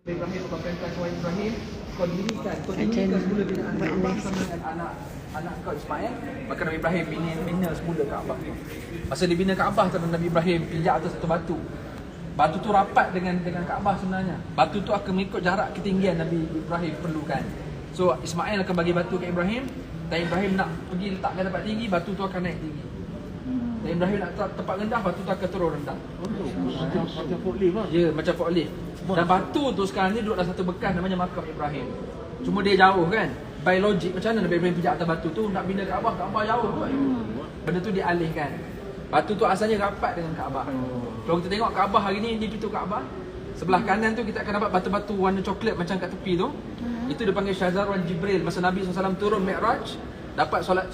Ibrahim atau perintah kepada Ibrahim, kau dirikan semula binaan Kaabah sama dengan anak kau Ismail. Maka Nabi Ibrahim bina semula Kaabah tu. Masa dia bina Kaabah tu, Nabi Ibrahim pijak atas satu batu. Batu tu rapat dengan Kaabah sebenarnya. Batu tu akan mengikut jarak ketinggian Nabi Ibrahim perlukan. So Ismail akan bagi batu ke Ibrahim, dan Ibrahim nak pergi letakkan tempat tinggi, batu tu akan naik tinggi. Dan Ibrahim nak tempat rendah, batu tu akan turun rendah. Macam forklift lah. Ya, macam forklift. Dan batu tu sekarang ni duduk dalam satu bekas namanya makam Ibrahim. Cuma dia jauh kan. By logic, macam mana Nabi Ibrahim pijak atas batu tu nak bina Kaabah jauh kot. Benda tu dialihkan. Batu tu asalnya rapat dengan Kaabah. Kalau kita tengok Kaabah hari ni, di pintu Kaabah, sebelah kanan tu kita akan dapat batu-batu warna coklat macam kat tepi tu. Itu dipanggil Syazarwan Jibril. Masa Nabi SAW turun Mi'raj, dapat solat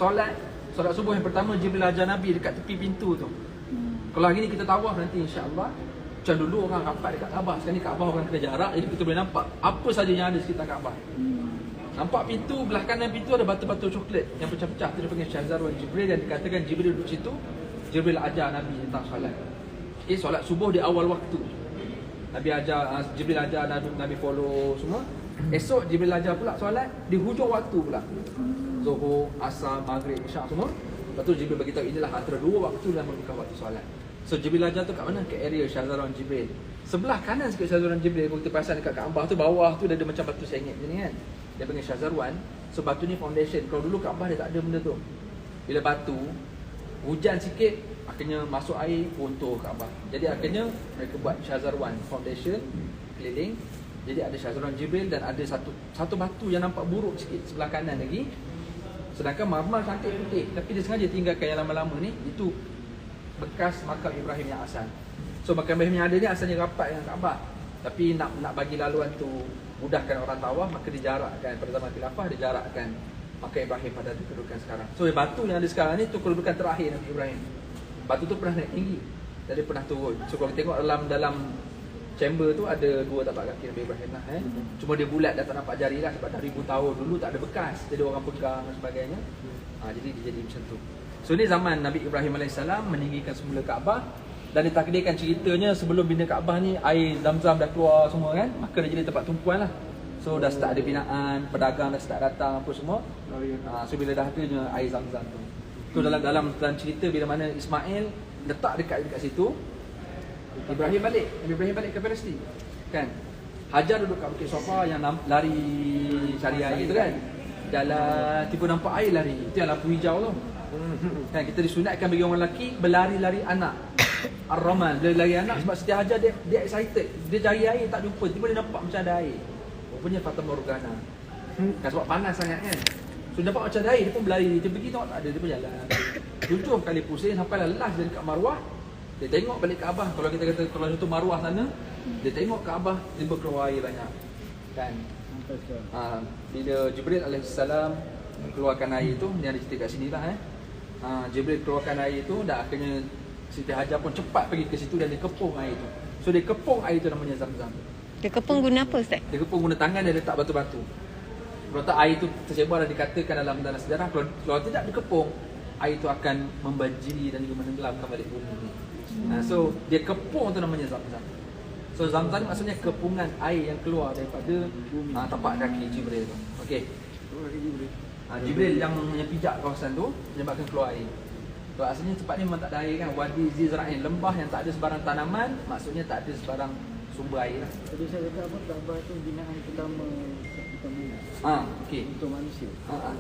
subuh yang pertama, Jibril ajar Nabi dekat tepi pintu tu. Kalau hari ni kita tawaf nanti insya-Allah, macam dulu orang rapat dekat Kaabah, sekarang ni Kaabah orang kena jarak, jadi kita boleh nampak apa saja yang ada sekitar Kaabah. Nampak pintu, belah kanan pintu ada batu-batu coklat yang pecah-pecah, tu dipanggil Syazarwan Jibril, dan dikatakan Jibril duduk situ. Jibril ajar Nabi tentang solat. Solat subuh di awal waktu. Jibril ajar Nabi follow semua. Esok Jibril ajar pula solat di hujung waktu pula. Zuhur, Asar, Maghrib, Isyak semua. Lepas tu Jibril beritahu inilah antara dua waktu yang bukan waktu solat. So Jibril ajar tu kat mana? Ke area Syazarwan Jibril. Sebelah kanan sikit Syazarwan Jibril, kalau kita perasan dekat Kaabah tu, bawah tu dia ada macam batu sengit macam ni kan. Dia panggil Syazarwan. So batu ni foundation. Kalau dulu Kaabah dia tak ada benda tu. Bila batu hujan sikit, akhirnya masuk air runtuh Kaabah. Jadi akhirnya mereka buat Syazarwan foundation keliling. Jadi ada Syazarwan Jibril dan ada satu batu yang nampak buruk sikit sebelah kanan lagi. Sedangkan marmar cantik putih, tapi dia sengaja tinggalkan yang lama-lama ni. Itu bekas makam Ibrahim yang asal. So makam Ibrahim yang ada ni asalnya rapat dengan Kaabah. Tapi nak bagi laluan tu mudahkan orang tawaf, maka dijarakkan pada zaman khilafah, dijarakkan makam Ibrahim pada kedudukan sekarang. So batu yang ada sekarang ni tu kedudukan terakhir Nabi Ibrahim. Batu tu pernah naik tinggi, jadi pernah turun. So kalau kita tengok dalam chamber tu ada 2 tapak kaki Nabi Ibrahim lah. Cuma dia bulat dan tak nampak jari lah, sebab dah 1000 tahun dulu tak ada bekas, jadi orang pegang dan sebagainya. Jadi dia jadi macam tu. So ni zaman Nabi Ibrahim AS meninggikan semula Kaabah. Dan ditakdirkan ceritanya sebelum bina Kaabah ni air Zam-Zam dah keluar semua kan, maka dia jadi tempat tumpuan lah. So dah start ada binaan, pedagang dah start datang apa semua. So bila dah adanya air Zam-Zam tu. So dalam cerita bila mana Ismail letak dekat situ, Nabi Ibrahim balik ke Palestin kan. Hajar duduk kat Bukit Sofa yang lari cari air tu kan. Jalan tiba nampak air lari. Itu yang lampu hijau tu. Kan kita disunatkan bagi orang lelaki berlari-lari anak. Ar-Ramal, bila lari anak sebab Siti Hajar dia excited. Dia cari air tak jumpa, tiba dia nampak macam ada air. Rupanya Fata Morgana. Kan sebab panas sangat kan. So nampak macam ada air, dia pun berlari. Dia pergi tengok tak ada, dia pun jalan. 7 kali pusing sampai last dia dekat Marwah. Dia tengok balik Kaabah. Kalau kita kata kalau itu Marwah sana, dia tengok Kaabah, dia berkeluar air banyak. Kan. Bila Jibril AS keluarkan air tu, ni ada cerita kat sini lah Jibril keluarkan air tu, dan akhirnya Siti Hajar pun cepat pergi ke situ dan dia kepung air tu. So dia kepung air tu namanya Zam-Zam. Dia kepung guna apa Ustaz? Dia kepung guna tangan, dia letak batu-batu. Kalau tak air tu tersebar dan dikatakan dalam sejarah, kalau tidak dikepung, air tu akan membanjiri dan juga menenggelamkan balik bumi ni. So dia kepung tu namanya Zam-Zam. So Zam-Zam maksudnya kepungan air yang keluar daripada tapak kaki Jibril tu. Okey. Jibril yang pijak kawasan tu menyebabkan keluar air. So asalnya tempat ni memang tak ada air kan. Wadi Zizra'in, lembah yang tak ada sebarang tanaman, maksudnya tak ada sebarang sumber air lah. Tadi saya kata apa, Kaabah tu binaan pertama okey. untuk manusia.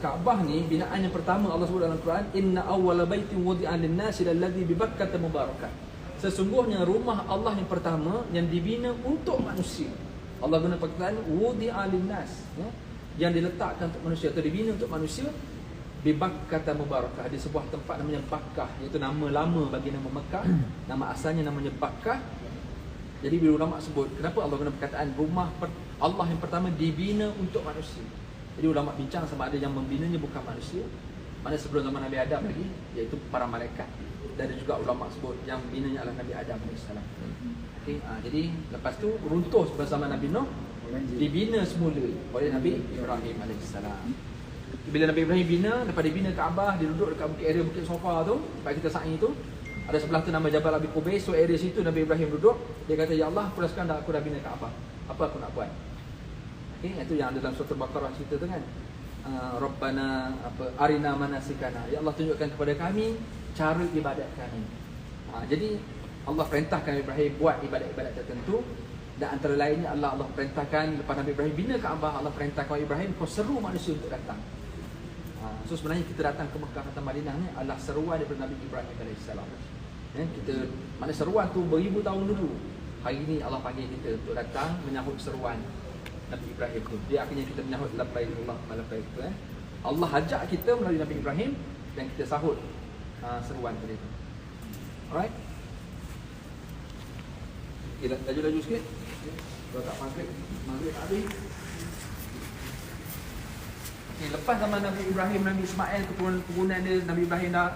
Kaabah ni binaan yang pertama Allah sebut dalam Quran, inna awwala baitin wudi'a lin-nasi alladhi bi Bakkah mubarakah. Sesungguhnya rumah Allah yang pertama yang dibina untuk manusia. Allah guna perkataan wudi'a lin-nas, yang diletakkan untuk manusia atau dibina untuk manusia, bi Bakkah mubarakah, di sebuah tempat namanya Bakkah, iaitu nama lama bagi nama Mekah. Nama asalnya namanya Bakkah. Jadi bila ulama sebut kenapa Allah guna perkataan rumah Allah yang pertama dibina untuk manusia, jadi ulama bincang sama ada yang membinanya bukan manusia, mana sebelum zaman Nabi Adam lagi, iaitu para malaikat. Dan ada juga ulama sebut yang binanya adalah Nabi Adam AS. Okay, jadi lepas tu runtuh bersama Nabi Nuh, dibina semula oleh Nabi Ibrahim AS. Bila Nabi Ibrahim bina, lepas dia bina Kaabah, dia duduk dekat area Bukit Sofa tu, tempat kita sa'i tu. Ada sebelah tu nama Jabal Abi Qubais. So area situ Nabi Ibrahim duduk. Dia kata, ya Allah, aku dah sekarang aku dah bina Kaabah. Apa aku nak buat? Okay, itu yang ada dalam surah Al-Baqarah cerita tu kan. Rabbana arina manasikana. Ya Allah, tunjukkan kepada kami cara ibadat kami. Jadi Allah perintahkan Ibrahim buat ibadat-ibadat tertentu, dan antara lainnya Allah perintahkan lepas Nabi Ibrahim bina Kaabah, Allah perintahkan Ibrahim kau seru manusia untuk datang. So sebenarnya kita datang ke Mekah atau Madinah ni adalah seruan daripada Nabi Ibrahim alaihissalam. Kita mana seruan tu beribu tahun dulu. Hari ini Allah panggil kita untuk datang menyahut seruan Nabi Ibrahim tu. Dia akhirnya kita menyahut labbaikillah labbaik tu. Allah ajak kita melalui Nabi Ibrahim dan kita sahut seruan tadi tu. Alright. Okay, laju-laju sikit. Kalau tak maghrib tak habis. Okay, lepas zaman Nabi Ibrahim, Nabi Ismail, keturunan dia, Nabi Ibrahim dah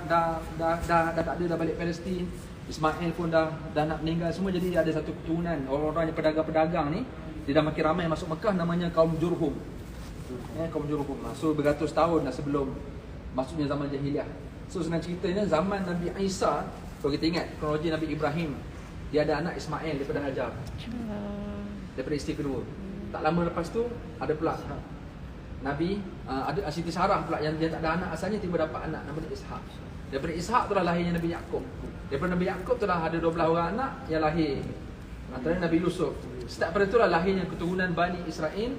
tak ada, dah balik Palestin. Ismail pun dah nak meninggal semua. Jadi dia ada satu keturunan orang-orang yang pedagang-pedagang ni, dia dah makin ramai masuk Mekah, namanya kaum Jurhum. Kaum Jurhum. So beratus tahun dah sebelum masuknya zaman Jahiliyah. So senang ceritanya zaman Nabi Isa, kalau kita ingat kronologi Nabi Ibrahim, dia ada anak Ismail daripada Hajar, daripada isteri kedua. Tak lama lepas tu ada pula Nabi ada Siti Sarah pula yang dia tak ada anak asalnya, tiba dapat anak nama dia Ishak. Daripada Ishak itulah lahirnya Nabi Yaakob. Daripada Nabi Yaakob itulah ada 12 orang anak yang lahir. Antaranya Nabi Yusuf. Sejak pada itulah lahirnya keturunan Bani Israel.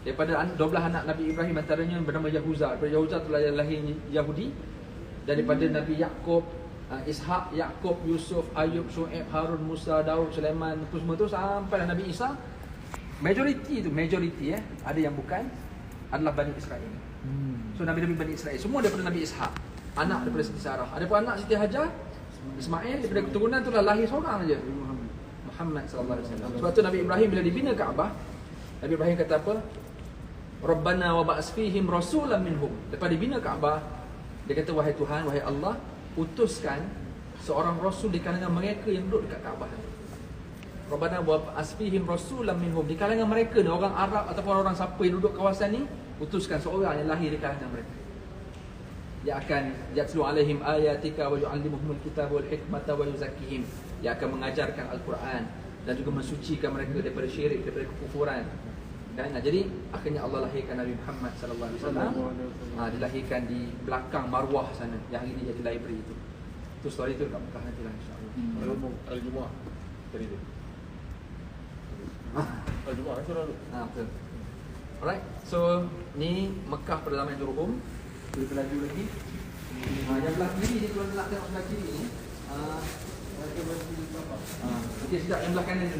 Daripada 12 anak Nabi Ibrahim antaranya bernama Yahuza. Daripada Yahuza itulah yang lahirnya Yahudi. Daripada Nabi Yaakob, Ishak, Yaakob, Yusuf, Ayub, Shu'aib, Harun, Musa, Daud, Sulaiman, itu semua tu sampai Nabi Isa. Majoriti ada yang bukan, adalah Bani Israel. So Nabi-Nabi Bani Israel semua daripada Nabi Ishak, anak daripada Siti Sarah. Ada pun anak Siti Hajar, Ismail, daripada keturunan tu dah lahir seorang aja, Muhammad sallallahu alaihi wasallam. Sebab tu Nabi Ibrahim bila dibina Kaabah, Nabi Ibrahim kata apa? Rabbana wa ba'as fihim rasulan minhum. Lepas dibina Kaabah, dia kata, wahai Tuhan, wahai Allah, utuskan seorang rasul di kalangan mereka yang duduk dekat Kaabah. Rabbana wa ba'as fihim rasulan minhum. Di kalangan mereka ni, orang Arab ataupun orang siapa yang duduk kawasan ni, utuskan seorang yang lahir di kalangan mereka. Dia akan yatlu alaihim ayatika wa yu'allimuhumul kitaba wal hikmata wa yuzakkihim. Dia akan mengajarkan Al-Quran dan juga mensucikan mereka daripada syirik, daripada kekufuran. Dan jadi akhirnya Allah lahirkan Nabi Muhammad sallallahu alaihi wasallam. Dilahirkan di belakang Marwah sana, yang hari ini jadi library itu. Itu story tu dekat Mekah nantilah insya-Allah. Al-Jumu'ah tadi tu. Al-Jumu'ah surah tu. Betul. Alright. So ni Mekah pada zaman Jurhum. Kita laju lagi. Yang belah kiri ni, kalau nak tengok sebelah kiri ni, okey, sekejap yang belah kanan ni,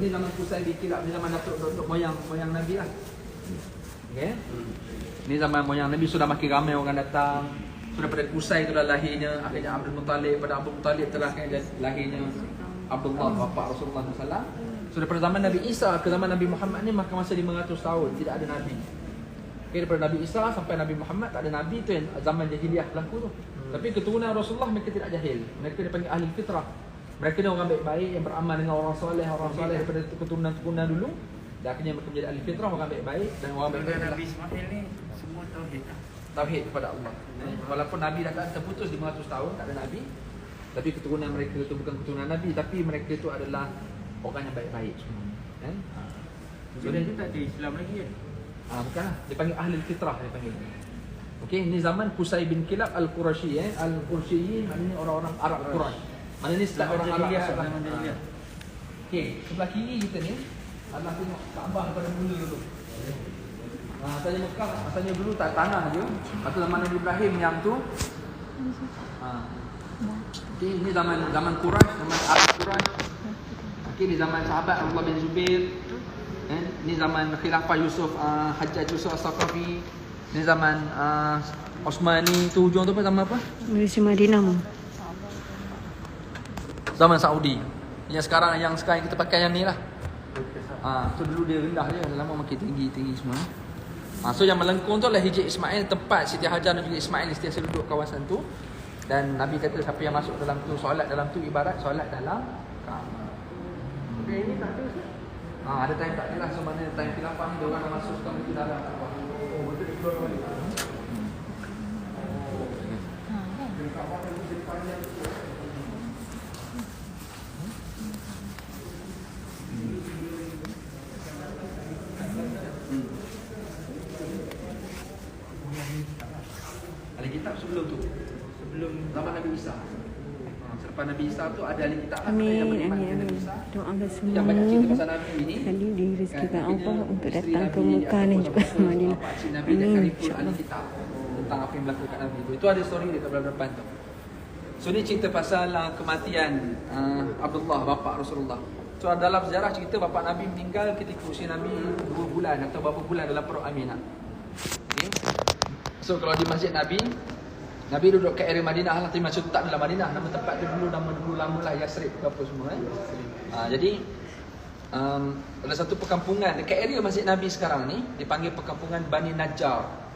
Ini zaman Qusay bin Kilab, ni zaman datuk moyang Nabi lah. Okey. Ni zaman moyang Nabi, sudah makin ramai orang datang. Sudah pada Qusay tu dah lahirnya akhirnya Abdul Muttalib, pada Abdul Muttalib telah lahirnya Abdullah bapa Rasulullah SAW. So daripada zaman Nabi Isa ke zaman Nabi Muhammad ni maka masa 500 tahun tidak ada Nabi. Okay, daripada Nabi Isa sampai Nabi Muhammad tak ada Nabi, tu yang zaman jahiliyah berlaku tu. Tapi keturunan Rasulullah mereka tidak jahil. Mereka dipanggil ahli fitrah. Mereka ni orang baik-baik yang beramal dengan orang soleh daripada keturunan-keturunan dulu. Dan akhirnya mereka menjadi ahli fitrah, orang baik-baik dan orang baik-baik. Nabi Ismail ni semua tauhid. Tauhid kepada Allah. Walaupun Nabi dah terputus 500 tahun tak ada Nabi, tapi keturunan mereka itu bukan keturunan Nabi, tapi mereka itu adalah orang yang baik-baik semua. Kan? So dia tu tak ada Islam lagi kan? Bukanlah, dia panggil ahli fitrah dia panggil. Okey, ini zaman Qusay bin Kilab al-Qurashi Al-Qurashiyin maknanya orang-orang Arab Quraisy. Mana ni start orang Arab zaman jahiliyah. Okey, sebelah kiri kita ni adalah tengok Kaabah pada mula dulu. Asalnya Mekah, asalnya dulu tak tanah je. Lepas tu zaman Nabi Ibrahim yang tu. Okey, ini zaman Quraisy, zaman Arab Quraisy. Okey, ni zaman sahabat Abdullah bin Zubair. Ni zaman khilafah Yusuf, Hajjaj Yusuf As-Saqafi. Ni zaman Osmani tu, hujung tu apa, zaman apa? Malaysia Madinah. Zaman Saudi. Yang sekarang kita pakai yang ni lah. So dulu dia rendah je, lama makin tinggi semua. So yang melengkung tu adalah Hijr Ismail, tempat Siti Hajar dan juga Ismail sentiasa duduk kawasan tu. Dan Nabi kata siapa yang masuk dalam tu, solat dalam tu ibarat solat dalam Kaabah. Okey, ini tak ada. Ada time tak jelas, so mana time khilafah ni dia orang dah masuk sekarang itu dalam Kaabah. Oh, betul dia keluar balik. Kaabah tu jadi panjang tu. Isa. Selepas Nabi Isa tu ada ahli kitab lah Amin, yang beriman amin, dengan Nabi amin. Isa. Doakan semua. Yang banyak cerita pasal Nabi ini. Sekali direzekikan Allah untuk isteri datang ke Nabi Mekah dan juga ataupun Madinah. pakcik Nabi dan Amin. khalifah ahli kitab tentang apa yang berlaku kat Nabi tu. Itu ada story dekat belah depan tu. So ni cerita pasal kematian Abdullah, bapa Rasulullah. So dalam sejarah cerita bapa Nabi meninggal ketika usia Nabi 2 bulan atau berapa bulan dalam perut Aminah. Okay. So kalau di masjid Nabi, Nabi duduk kat area Madinah lah, tapi macam tak dalam Madinah. Nama tempat dia dulu, nama dulu lama lah Yasrib ke apa semua. Jadi ada satu perkampungan dekat area masjid Nabi sekarang ni, dipanggil perkampungan Bani Najjar.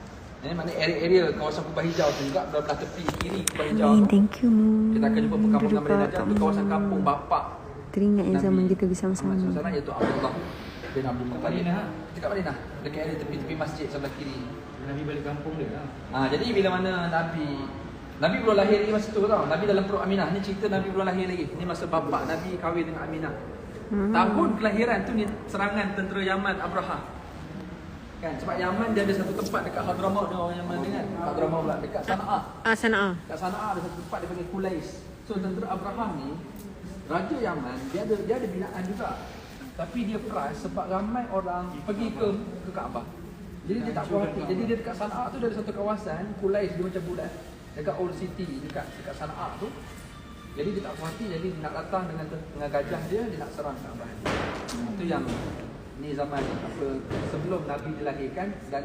Mana area-area kawasan Kubah Hijau tu juga, belah tepi kiri Kubah Hijau Amin, tu. thank you. Kita akan jumpa perkampungan Bani Najjar tu, kawasan kampung bapak Teringat yang zaman kita Muhammad bersama-sama. SAW, iaitu Abdullah bin Abdul Muttalib. Dekat Madinah, dekat area tepi-tepi masjid sebelah kiri. Nabi balik kampung dia lah. Jadi bila mana Nabi belum lahir lagi masa tu tau. Nabi dalam perut Aminah. Ni cerita Nabi belum lahir lagi. Ni masa bapa Nabi kahwin dengan Aminah. Tahun kelahiran tu ni serangan tentera Yaman Abraha. Kan sebab Yaman dia ada satu tempat dekat Hadramaut, dia orang Yaman kan. Hadramaut pula dekat Sana'a. Sana'a. Dekat Sana'a ada satu tempat dia panggil Qulais. So tentera Abraha ni raja Yaman, dia ada binaan juga. Tapi dia keras sebab ramai orang pergi ke Kaabah. Jadi dia tak puas hati. Jadi dia dekat Sana'a tu dia ada satu kawasan Qulais, dia macam budak dekat Old City, dekat Sana'a tu. Jadi dia tak puas hati, jadi dia nak datang dengan gajah dia nak serang Kaabah. Itu yang ni zaman apa sebelum Nabi dilahirkan, dan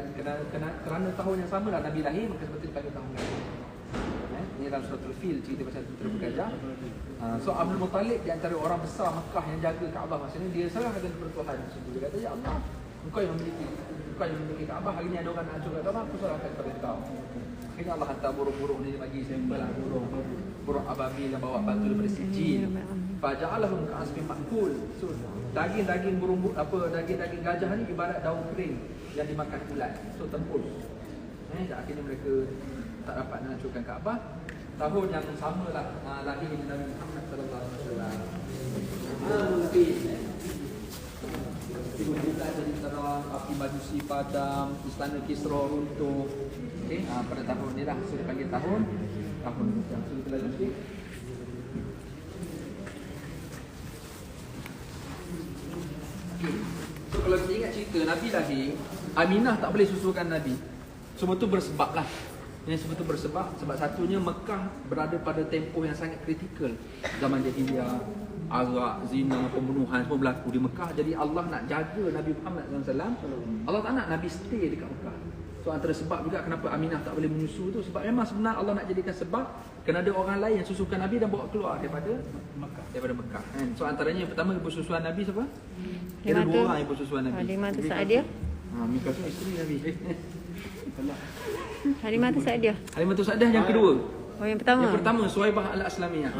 kerana tahun yang sama lah Nabi lahir, maka sebetulnya dipanggil tahun Nabi. Ini dalam surah Al-Fil cerita pasal tentera bergajah. So Abdul Muttalib di antara orang besar Mekah yang jaga Kaabah masa ni, dia serahkan kepada Tuhan. Dia kata, ya Allah, engkau yang memiliki Kaabah, hari ni ada orang nak hancurkan Kaabah, aku serahkan kepada kau. Akhirnya Allah hantar burung-burung ni, bagi sampel lah burung ababil yang bawa batu daripada Sijil. Faja'alahum ka'asfin ma'kul. So daging-daging burung daging-daging gajah ni ibarat daun kering yang dimakan ulat. So tempur. Akhirnya mereka tak dapat nak hancurkan Kaabah. Tahun yang sama lah lahir Nabi Muhammad sallallahu alaihi wasallam. Bulan jadi terang, api Majusi padam, istana Kisra runtuh. Okey, pada tahun ni lah, sudah panggil tahun yang sudah kita lalui. Okay. So kalau kita ingat cerita Nabi lahir, Aminah tak boleh susulkan Nabi. Semua tu bersebab lah. Ini semua tu bersebab. Sebab satunya Mekah berada pada tempoh yang sangat kritikal. Zaman jahiliyah, arak, zina, pembunuhan semua berlaku di Mekah. Jadi Allah nak jaga Nabi Muhammad SAW. Allah tak nak Nabi stay dekat Mekah. So antara sebab juga kenapa Aminah tak boleh menyusu tu, sebab memang sebenar Allah nak jadikan sebab kena ada orang lain yang susukan Nabi dan bawa keluar daripada Mekah. So antaranya yang pertama ibu susuan Nabi siapa? Ada dua orang ibu susuan Nabi. Halimah tu Sa'diyah. Mika tu isteri Nabi. Halimah tu Sa'diyah. Halimah tu Sa'diyah yang kedua. Oh, yang pertama. Yang pertama Suhaibah Al-Aslamiyah.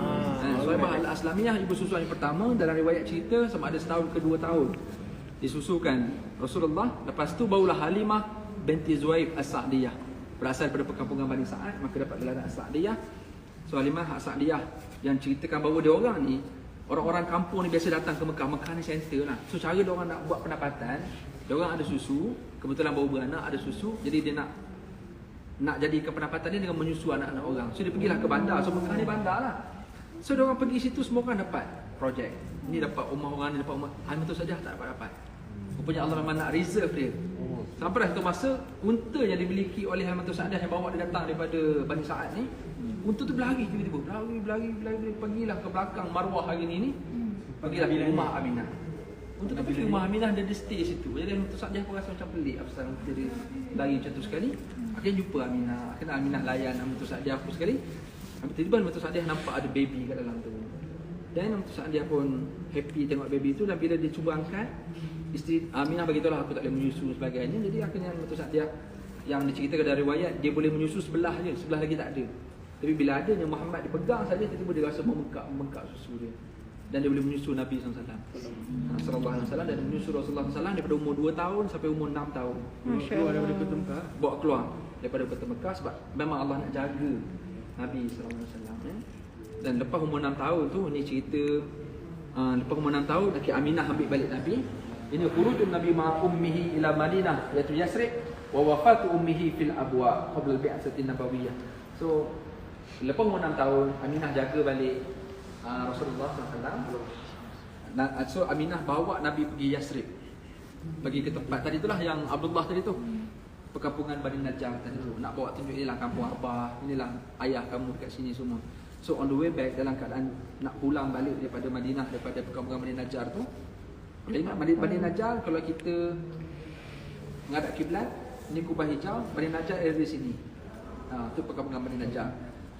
Suhaibah Al-Aslamiyah ibu susuan yang pertama. Dalam riwayat cerita sama ada setahun ke 2 tahun disusukan Rasulullah. Lepas tu barulah Halimah binti Zuhaib As-Sa'diyah, berasal daripada perkampungan Bani Sa'ad, maka dapat gelar As-Sa'diyah. So Halimah As-Sa'diyah yang ceritakan bahawa dia orang ni, orang-orang kampung ni biasa datang ke Mekah. Mekah ni center lah. So cara dia orang nak buat pendapatan, dia orang ada susu, kebetulan baru beranak ada susu, jadi dia nak jadikan pendapatan dia dengan menyusu anak-anak orang. So dia pergilah ke bandar. So Mekah ni bandar lah. So dia orang pergi situ, semua orang dapat projek. Ni dapat rumah orang ni, dapat rumah. Halimah tu saja tak dapat. Rupanya Allah memang nak reserve dia. Sampai dah satu masa, unta yang dimiliki oleh Halimah tu Sa'diyah yang bawa dia datang daripada Bani Sa'ad ni, unta tu berlari tiba-tiba. Berlari. Pergilah ke belakang Marwah hari ni. Pergilah ke rumah Aminah. Unta tu pergi rumah Aminah, dia stay situ. Jadi Halimah tu Sa'diyah pun rasa macam pelik apasal unta dia lari macam tu sekali. Akhirnya jumpa Aminah. Akhirnya Aminah layan Halimah tu Sa'diyah apa sekali. Tiba-tiba Halimah tu Sa'diyah nampak ada baby kat dalam tu. Dan Halimah tu Sa'diyah pun happy tengok baby tu. Dan bila dia cuba angkat, isteri Aminah bagi tahu lah aku tak boleh menyusu sebagainya. Jadi akhirnya Halimah tu Sa'diyah yang diceritakan dari riwayat, dia boleh menyusu sebelah je, sebelah lagi tak ada. Tapi bila adanya Muhammad dipegang saja, tiba-tiba dia rasa membengkak susu dia. Dan dia boleh menyusu Nabi SAW dan menyusu Rasulullah SAW daripada umur 2 tahun sampai umur 6 tahun. Masya-Allah. Daripada Kota Mekah, Bawa keluar daripada Kota Mekah sebab memang Allah nak jaga Nabi SAW. Dan lepas umur 6 tahun tu, ni cerita lepas umur 6 tahun laki Aminah ambil balik Nabi. Ini khurujun Nabi ma ummihi ila Madinah iaitu Yasrib wa wafatu ummihi fil abwa qabla al-bi'tsati nabawiyyah. So Lepas umur 6 tahun, Aminah jaga balik Rasulullah SAW. So Aminah bawa Nabi pergi Yasrib, pergi ke tempat tadi itulah yang Abdullah tadi tu, perkampungan Bani Najjar tadi tu. Nak bawa tunjuk inilah kampung Abah, inilah ayah kamu dekat sini semua. So on the way back, dalam keadaan nak pulang balik daripada Madinah, daripada perkampungan Bani Najjar tu, ingat Bani Najjar, kalau kita menghadap kiblat, ini Kubah Hijau, Bani Najjar ada di sini. Tu perkampungan Bani Najjar.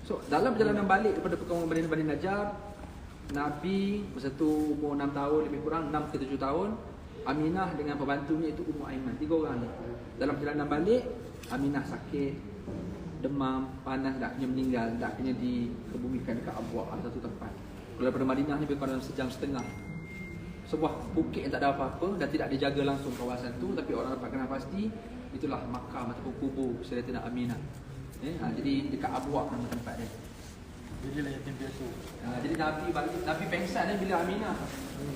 So dalam perjalanan balik daripada perkampungan Bani Najjar, Nabi masa tu umur 6 tahun lebih kurang, 6 ke 7 tahun. Aminah dengan pembantunya itu Ummu Aiman, 3 orang ni. Dalam perjalanan balik, Aminah sakit, demam, panas, tak kena meninggal, tak kena dikebumikan dekat Abwa atau satu tempat. Kalau daripada Madinah ni lebih kurang sejam setengah. Sebuah bukit yang tak ada apa-apa dan tidak dijaga langsung kawasan tu, tapi orang dapat kenal pasti itulah makam ataupun kubur Sayyidatina Aminah. Jadi dekat Abwa nama tempat dia. Jadilah yatim piatu. Jadi Nabi balik, Nabi pengsan bila Aminah.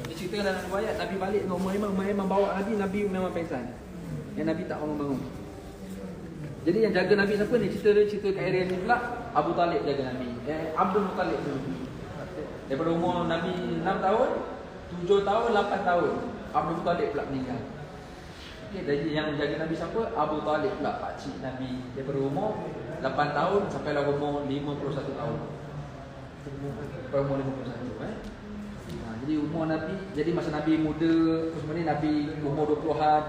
Dia cerita dalam riwayat Nabi balik dengan Ummu Aiman bawa Nabi memang pengsan. Yang Nabi tak bangun-bangun. Jadi yang jaga Nabi siapa ni? Cerita kat area ni pula Abu Talib jaga Nabi. Abdul Muttalib tu. Daripada umur Nabi 6 tahun, 7 tahun, 8 tahun Abdul Muttalib pula meninggal. Jadi yang jaga Nabi siapa? Abu Talib pula, pakcik Nabi. Daripada umur 8 tahun sampai lah umur 51 tahun. Sampai umur 51 jadi umur Nabi, jadi masa Nabi muda, sebenarnya Nabi umur 20-an,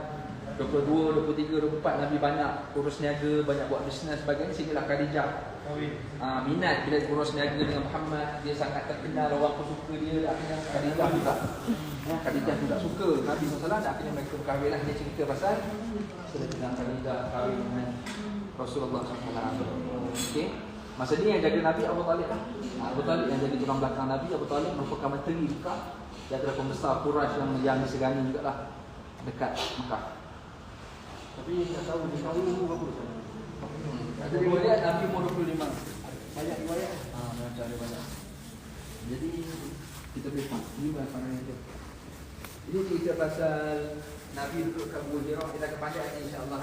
22, 23, 24 Nabi banyak urus niaga, banyak buat bisnes sebagainya, sehinggalah Khadijah minat bila urus niaga dengan Muhammad. Dia sangat terkenal, orang pun suka dia. Akhirnya Khadijah juga Khadijah juga suka Nabi SAW. Akhirnya mereka berkahwin lah. Dia cerita pasal Sayyidatina Khadijah kahwin dengan Rasulullah SAW. Okay. Masa ni yang jaga Nabi Abu Talib lah. Abu Talib yang jadi tulang belakang Nabi. Abu Talib merupakan menteri Mekah. Dia adalah pembesar Quraisy yang disegani jugalah dekat Mekah. Tapi tak tahu dia kahwin umur berapa tu? Ada riwayat Nabi umur 25. Banyak riwayat. Macam ada banyak. Jadi kita boleh faham ni pandangan itu. Ini cerita pasal Nabi duduk kat Gua Hira. Kita akan pandai insya-Allah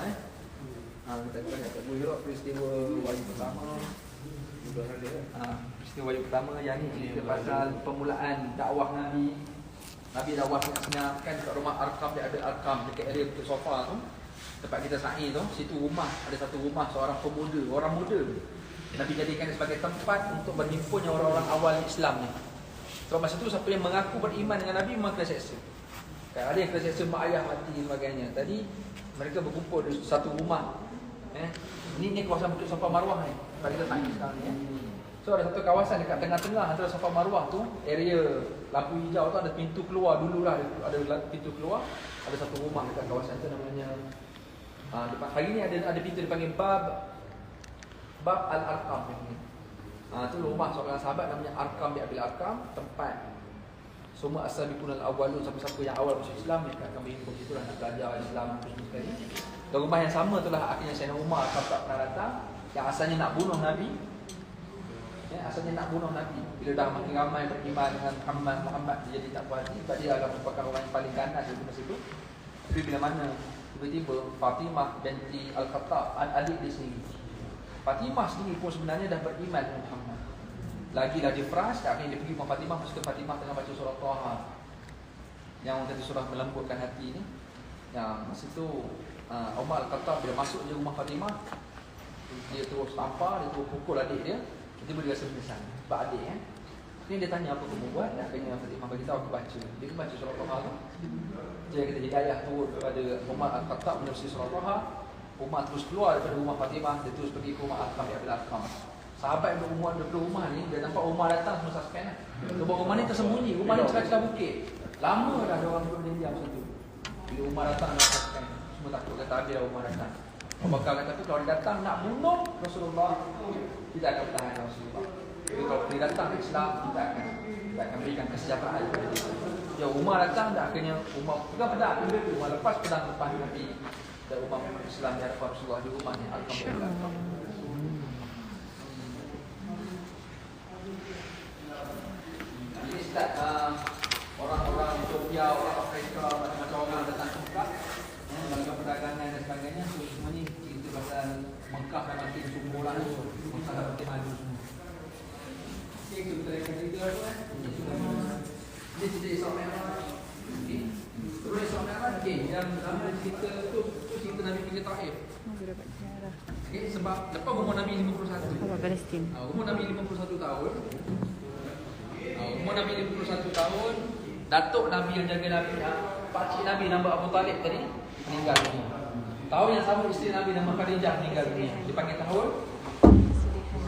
kita akan pandai kat Gua Hira, peristiwa wahyu pertama. Peristiwa wahyu pertama yang ni cerita pasal permulaan dakwah Nabi. Nabi dakwah senyap kan dekat rumah Arkam, dia ada Arkam dekat area Bukit Sofa tu. Tempat kita sa'i tu, situ rumah, ada satu rumah seorang pemuda, orang muda. Nabi jadikan dia sebagai tempat untuk berhimpunnya orang-orang awal Islam ni. Sebab masa tu siapa yang mengaku beriman dengan Nabi memang kena seksa. Ada yang kena seksa mak ayah mati dan sebagainya. Tadi mereka berkumpul di satu rumah. Ini kawasan Bukit Safa Marwah ni. Tempat kita sa'i sekarang ni. So ada satu kawasan dekat tengah-tengah antara Safa Marwah tu, area lampu hijau tu ada pintu keluar dululah, ada pintu keluar. Ada satu rumah dekat kawasan tu namanya hari ni ada pintu dipanggil Bab Al-Arqam. Tu rumah seorang sahabat namanya Arqam bin Abil Arqam, tempat semua as-sabiqun al-awwalun, siapa-siapa yang awal masuk Islam mereka akan berhimpun situ lah nak belajar Islam sekali. Dan rumah yang sama itulah akhirnya Sayyidina Umar tak pernah datang, yang asalnya nak bunuh Nabi. Asalnya nak bunuh Nabi. Bila dah makin ramai beriman dengan Muhammad dia jadi tak puas hati. Sebab dia adalah merupakan orang yang paling ganas di masa itu. Tapi bila mana tiba-tiba Fatimah binti Al-Khattab, adik dia sendiri. Fatimah sendiri pun sebenarnya dah beriman dengan Muhammad. Lagi-lagi dia peras, akhirnya dia pergi dengan Fatimah. Masa tu Fatimah tengah baca surah Taha, yang tadi surah melembutkan hati ni. Yang masa tu Umar Al-Khattab bila masuk je rumah Fatimah, dia terus tampar, dia terus pukul adik dia. Tiba-tiba dia rasa menyesal sebab adik Ni dia tanya apa kamu buat, akhirnya Fatimah beritahu aku baca. Dia pun baca surah Taha tu. Dia kata hidayah turun kepada Umar Al-Khattab menerusi surah Taha. Umar terus keluar daripada rumah Fatimah, dia terus pergi ke rumah Arqam bin Abil Arqam. Sahabat yang berumur daripada rumah ni, dia nampak Umar datang semua suspend lah. Sebab rumah ni tersembunyi, rumah ni celah-celah bukit. Lama dah ada orang duduk diam macam tu. Bila Umar datang, dia suspend. Semua takut kata habis dah Umar datang. Abu Bakar kata tu, kalau dia datang nak bunuh Rasulullah, kita akan bertahan Rasulullah. Jadi kalau dia datang Islam, kita akan berikan kesejahteraan kepada dia. Ya Umar datang, dah akhirnya Umar pegang pedang. Umar lepas pedang depan Nabi. Dan Umar Islam di hadapan Rasulullah di rumah ni Arqam bin Abil Arqam. Ini start orang-orang Ethiopia, orang Afrika, macam-macam orang datang ke Mekah, melakukan perdagangan dan sebagainya. So semua ni cerita pasal Mekah dah makin subur lah, Mekah dah makin maju semua. Ini cerita Isra Mi'raj. Okey. Terus Isra Mi'raj yang nama cerita tu cerita Nabi pergi Taif. Oh, dapat sejarah. Okey, sebab lepas umur Nabi 51. Apa Palestin? Umur Nabi 51 tahun. Umur Nabi 51 tahun, datuk Nabi yang jaga Nabi, pakcik Nabi nama Abu Talib tadi meninggal dunia. Tahun yang sama isteri Nabi nama Khadijah meninggal dunia. Dipanggil tahun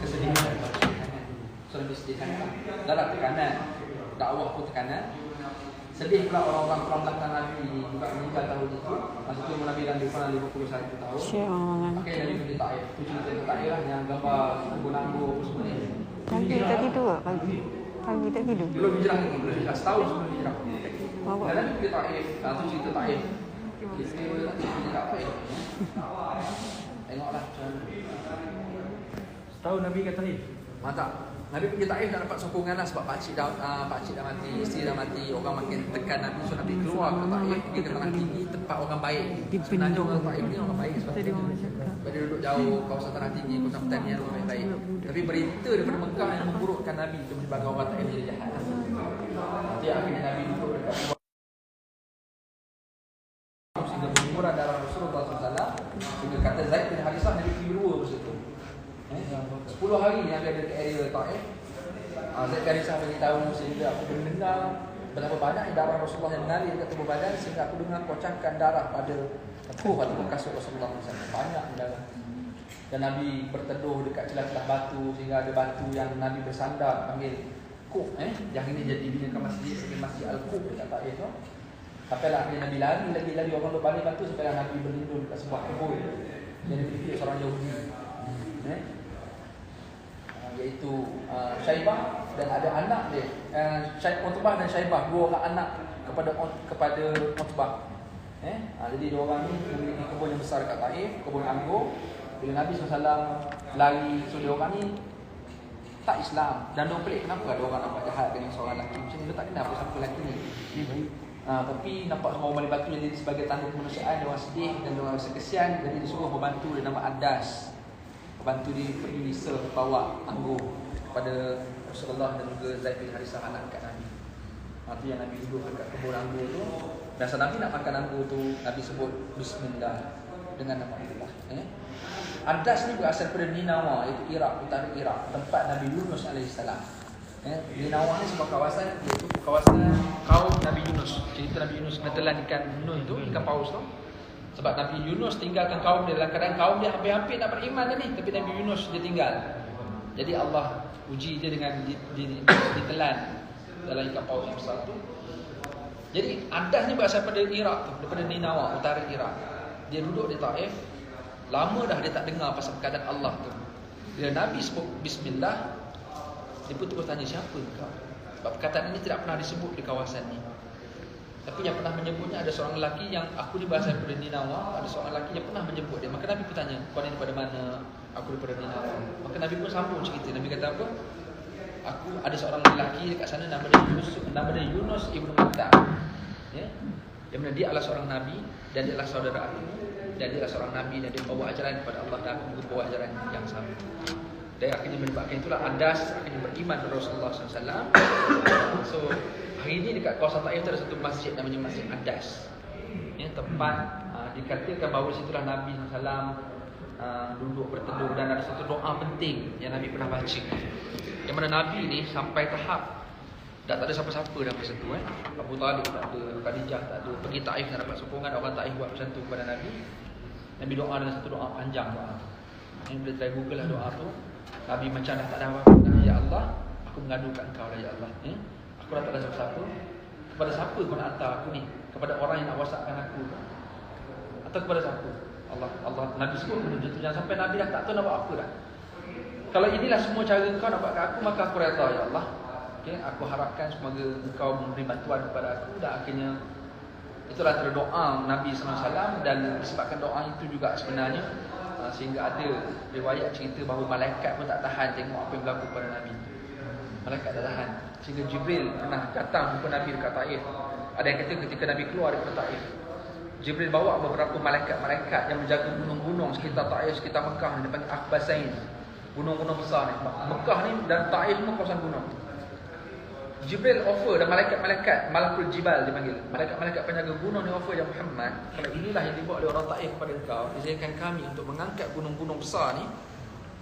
kesedihan. So Nabi sedih sangat. Dalam tekanan, dakwah pun tekanan. Sedih pula orang-orang perang belakang Nabi juga meninggal tahun itu. Masa itu umur Nabi dah lebih kurang 51 tahun. Okey, Nabi pergi Taif. Itu cerita Taif lah yang gambar anggur-anggur apa semua ni. Pagi tak tidur tak? Pagi tak tidur? Belum hijrah lagi, belum hijrah. Setahun sebelum hijrah. Bawa. Dan Nabi pergi Taif. Itu cerita Taif. Kita nak cerita Taif. Tengoklah macam mana. Setahun Nabi kata ni. Mantap. Nabi pergi Taif nak dapat sokongan lah sebab pakcik dah mati, isteri dah mati, orang makin tekan Nabi. So Nabi keluar ke Taif, pergi ke tanah tinggi, tempat orang baik. Sebenarnya orang Taif ni orang baik sebab dia duduk jauh, kawasan tanah tinggi, kawasan pertanian orang baik. Tapi berita daripada Mekah yang memburukkan Nabi itu menyebabkan orang Taif jadi jahat. Nanti akhirnya Nabi duduk dekat sehingga berumuran darah Rasulullah SAW. Sehingga kata Zaid bin Harisah Nabi pergi berdua masa itu. 10 hari yang ada di area Taif. Zaid bin Harisah beritahu sehingga aku mendengar betapa banyak darah Rasulullah yang mengalir dekat tubuh badan sehingga aku dengar kocangkan darah pada tubuh atau kasut Rasulullah SAW. Banyak darah. Dan Nabi berteduh dekat celah-celah batu sehingga ada batu yang Nabi bersandar panggil Kuk. Yang ini jadi binakan masjid sebagai Masjid Al-Kuk dekat Taif tu. Sampailah akhirnya Nabi lari orang berbalik batu sampailah Nabi berlindung dekat sebuah kebun yang dimiliki seorang Yahudi. Iaitu Syaibah dan ada anak dia, Utbah dan Syaibah, dua orang anak kepada Utbah. Jadi dua orang ni memiliki kebun yang besar dekat Taif, kebun anggur. Bila Nabi SAW lari, so dia orang ni tak Islam dan dia pelik kenapa ada orang nampak jahat dengan seorang lelaki macam ni. Dia tak kenal siapa lelaki ni. Tapi nampak semua orang balik batu jadi sebagai tanda kemanusiaan. Dia orang sedih dan dia orang rasa kesian, jadi disuruh membantu dia nama Adas. Bantu dia pergi bawa anggur kepada Rasulullah dan juga Zaid bin Harisah anak kat Nabi. Itu yang Nabi duduk dekat kebun anggur tu. Dan saat Nabi nak makan anggur tu, Nabi sebut Bismillah dengan nama Allah. Adas ni berasal daripada Ninawa, iaitu Iraq, utara Iraq, tempat Nabi Yunus AS. Ninawa ni sebuah kawasan, iaitu kawasan kaum Nabi Yunus. Cerita Nabi Yunus kena telan ikan Nun tu, ikan paus tu. Sebab Nabi Yunus tinggalkan kaum dia dalam keadaan kaum dia hampir-hampir nak beriman tadi, tapi Nabi Yunus dia tinggal. Jadi Allah uji dia dengan ditelan dalam ikan paus yang besar tu. Jadi Adas ni berasal daripada Iraq tu, daripada Ninawa, utara Iraq. Dia duduk di Taif. Lama dah dia tak dengar pasal perkataan Allah tu. Bila Nabi sebut Bismillah, dia pun terus tanya, siapa kau? Sebab perkataan ini tidak pernah disebut di kawasan ni. Tapi yang pernah menyebutnya ada seorang lelaki yang aku ni berasal daripada Ninawa. Ada seorang lelaki yang pernah menyebut dia. Maka Nabi pun tanya, kau ni daripada mana? Aku daripada Ninawa. Maka Nabi pun sambung cerita. Nabi kata apa? Aku ada seorang lelaki dekat sana nama dia Yunus ibn Matta. Yang mana dia adalah seorang Nabi dan dia adalah saudara aku. Dan dia adalah seorang Nabi dan dia bawa ajaran kepada Allah dan aku juga bawa ajaran yang sama. Dan akhirnya menyebabkan itulah Adas akhirnya beriman kepada Rasulullah SAW. So hari ini dekat kawasan Taif ada satu masjid namanya Masjid Adas. Tempat dikatakan bahawa situlah Nabi SAW duduk berteduh dan ada satu doa penting yang Nabi pernah baca. Yang mana Nabi ni sampai tahap tak ada siapa-siapa dah masa tu. Abu Talib tak ada, Khadijah tak ada. Pergi Taif nak dapat sokongan, orang Taif buat macam tu kepada Nabi. Nabi doa dengan satu doa panjang doa. Yang boleh try Google lah doa tu. Nabi macam dah tak ada apa-apa. Ya Allah, aku mengadukan engkau lah ya Allah. Aku dah tak ada siapa-siapa. Kepada siapa kau nak hantar aku ni? Kepada orang yang nak wasakkan aku? Atau kepada siapa? Allah Nabi sebut benda tu. Jangan sampai Nabi dah tak tahu nak buat apa dah. Kalau inilah semua cara engkau nak buat ke aku, maka aku reda ya Allah. Aku harapkan semoga engkau memberi bantuan kepada aku. Dan akhirnya itulah antara doa Nabi SAW. Dan disebabkan doa itu juga sebenarnya sehingga ada riwayat cerita bahawa malaikat pun tak tahan tengok apa yang berlaku pada Nabi. Malaikat tak tahan. Sehingga Jibril pernah datang jumpa Nabi dekat Taif. Ada yang kata ketika Nabi keluar daripada Taif, Jibril bawa beberapa malaikat yang menjaga gunung-gunung sekitar Taif, sekitar Mekah. Dia panggil Akhbasain. Gunung-gunung besar ni. Mekah ni dan Taif semua kawasan gunung. Jibril offer dan malaikat Malakul Jibal dipanggil. Malaikat penjaga gunung ni offer yang Muhammad, kalau inilah yang dibuat oleh orang Taif kepada engkau, izinkan kami untuk mengangkat gunung-gunung besar ni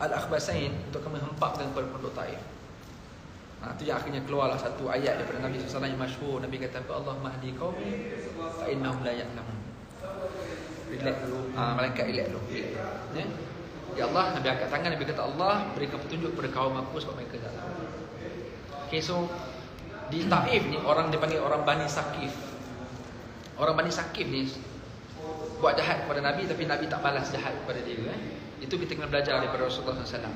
Al-Akhbasain untuk kami hempapkan kepada penduduk Taif. Itu yang akhirnya keluarlah satu ayat daripada Nabi SAW yang masyhur. Nabi kata apa? Allah mahdi qaumi fa innahum la ya'lamun. Relax dulu. Malaikat relax dulu. Ya Allah, Nabi angkat tangan, Nabi kata Allah berikan petunjuk kepada kaum aku sebab mereka tak tahu. Okay, so di Taif ni orang dipanggil orang Bani Saqif. Orang Bani Saqif ni buat jahat kepada Nabi tapi Nabi tak balas jahat kepada dia. Itu kita kena belajar daripada Rasulullah SAW.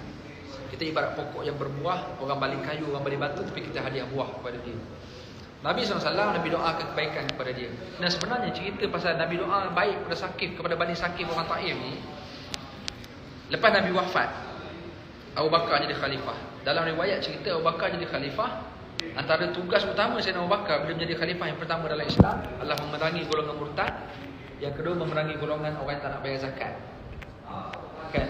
Kita ibarat pokok yang berbuah, orang baling kayu, orang baling batu, tapi kita hadiah buah kepada dia. Nabi SAW, Nabi doakan kebaikan kepada dia. Dan sebenarnya cerita pasal Nabi doa baik kepada Saqif, kepada Bani Saqif orang Taif ni, lepas Nabi wafat, Abu Bakar jadi khalifah. Dalam riwayat cerita Abu Bakar jadi khalifah, antara tugas utama Sayyidina Abu Bakar bila menjadi khalifah yang pertama dalam Islam adalah memerangi golongan murtad, yang kedua memerangi golongan orang yang tak nak bayar zakat. Kan?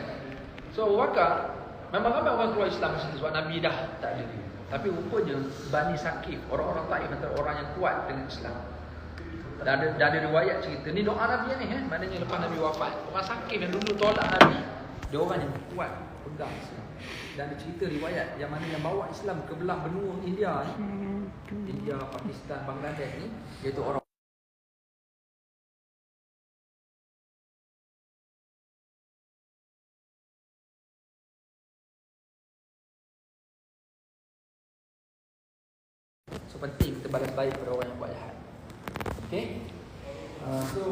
So Abu Bakar memang ramai orang keluar Islam masa itu sebab Nabi dah tak ada. Tapi rupanya Bani Saqif, orang-orang Taif antara orang yang kuat dengan Islam. Dan ada riwayat cerita ni doa Nabi ni, maknanya lepas Nabi wafat, orang Saqif yang dulu tolak Nabi, dia orang yang kuat pegang Islam. Dan ada cerita riwayat yang mana yang bawa Islam ke belah benua India ni, India, Pakistan, Bangladesh ni, iaitu orang so penting kita balas baik pada orang yang buat jahat. Okay? So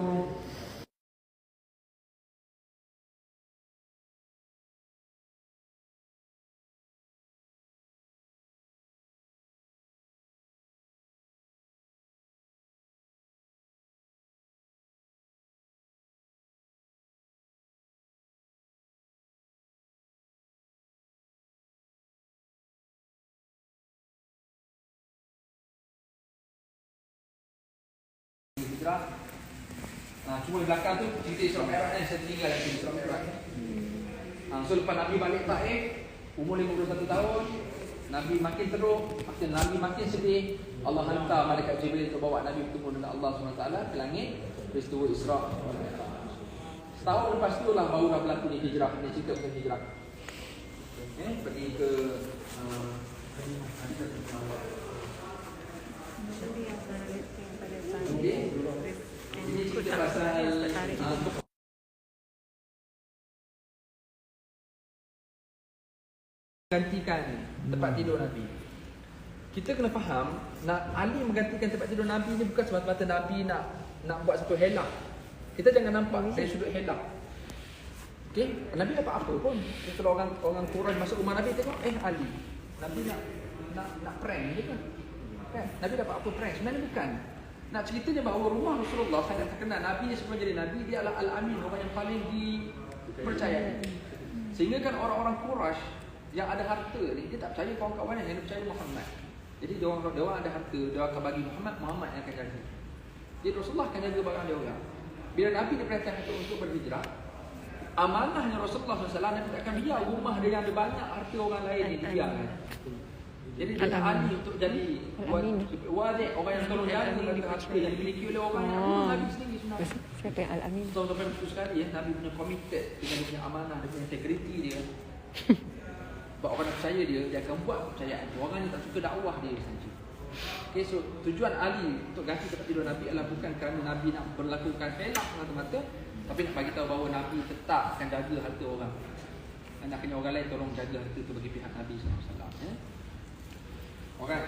cuma di belakang tu cerita Isra Mi'raj ni saya tinggal lagi Isra Mi'raj. So lepas Nabi balik Taif, umur 51 tahun, Nabi makin teruk, Nabi makin sedih. Allah hantar malaikat Jibril untuk bawa Nabi bertemu dengan Allah SWT ke langit, peristiwa Isra Mi'raj. Setahun lepas tu lah barulah berlaku ni hijrah, ni cerita pasal hijrah. Pergi ke ini cerita pasal gantikan tempat tidur Nabi. Kita kena faham, Ali menggantikan tempat tidur Nabi ni bukan semata-mata Nabi nak buat satu helak. Kita jangan nampak dari sudut helak. Okey, Nabi dapat apa pun. Kalau orang Quraisy masuk rumah Nabi tengok, Ali, Nabi nak prank dia kan? Nabi dapat apa prank? Sebenarnya bukan. Nak ceritanya bahawa rumah Rasulullah sangat terkenal. Nabi ni sebelum jadi Nabi, dia adalah Al-Amin, orang yang paling dipercayai. Sehingga kan orang-orang Quraisy yang ada harta ni, dia tak percaya kawan-kawan yang percaya Muhammad. Jadi dia orang ada harta, dia akan bagi Muhammad yang akan jaga. Jadi Rasulullah akan jaga barang dia orang. Bila Nabi diperintahkan untuk berhijrah, amanahnya Rasulullah SAW, Nabi tak akan biar rumah dia yang ada banyak harta orang lain ni dibiarkan. Jadi dia tak adil untuk jadi wajib orang yang tolong jaga harta yang dimiliki oleh orang yang Nabi sendiri sebenarnya. Siapa yang Al-Amin? So sampai betul sekali Nabi punya committed dengan dia punya amanah, dia punya integriti dia. Sebab orang nak percaya dia akan buat kepercayaan. Orang yang tak suka dakwah dia saja. Okay, so tujuan Ali untuk ganti tempat tidur Nabi adalah bukan kerana Nabi nak berlakukan helak semata-mata, tapi nak bagi tahu bahawa Nabi tetap akan jaga harta orang. Dan akhirnya orang lain tolong jaga harta itu bagi pihak Nabi SAW. Alright,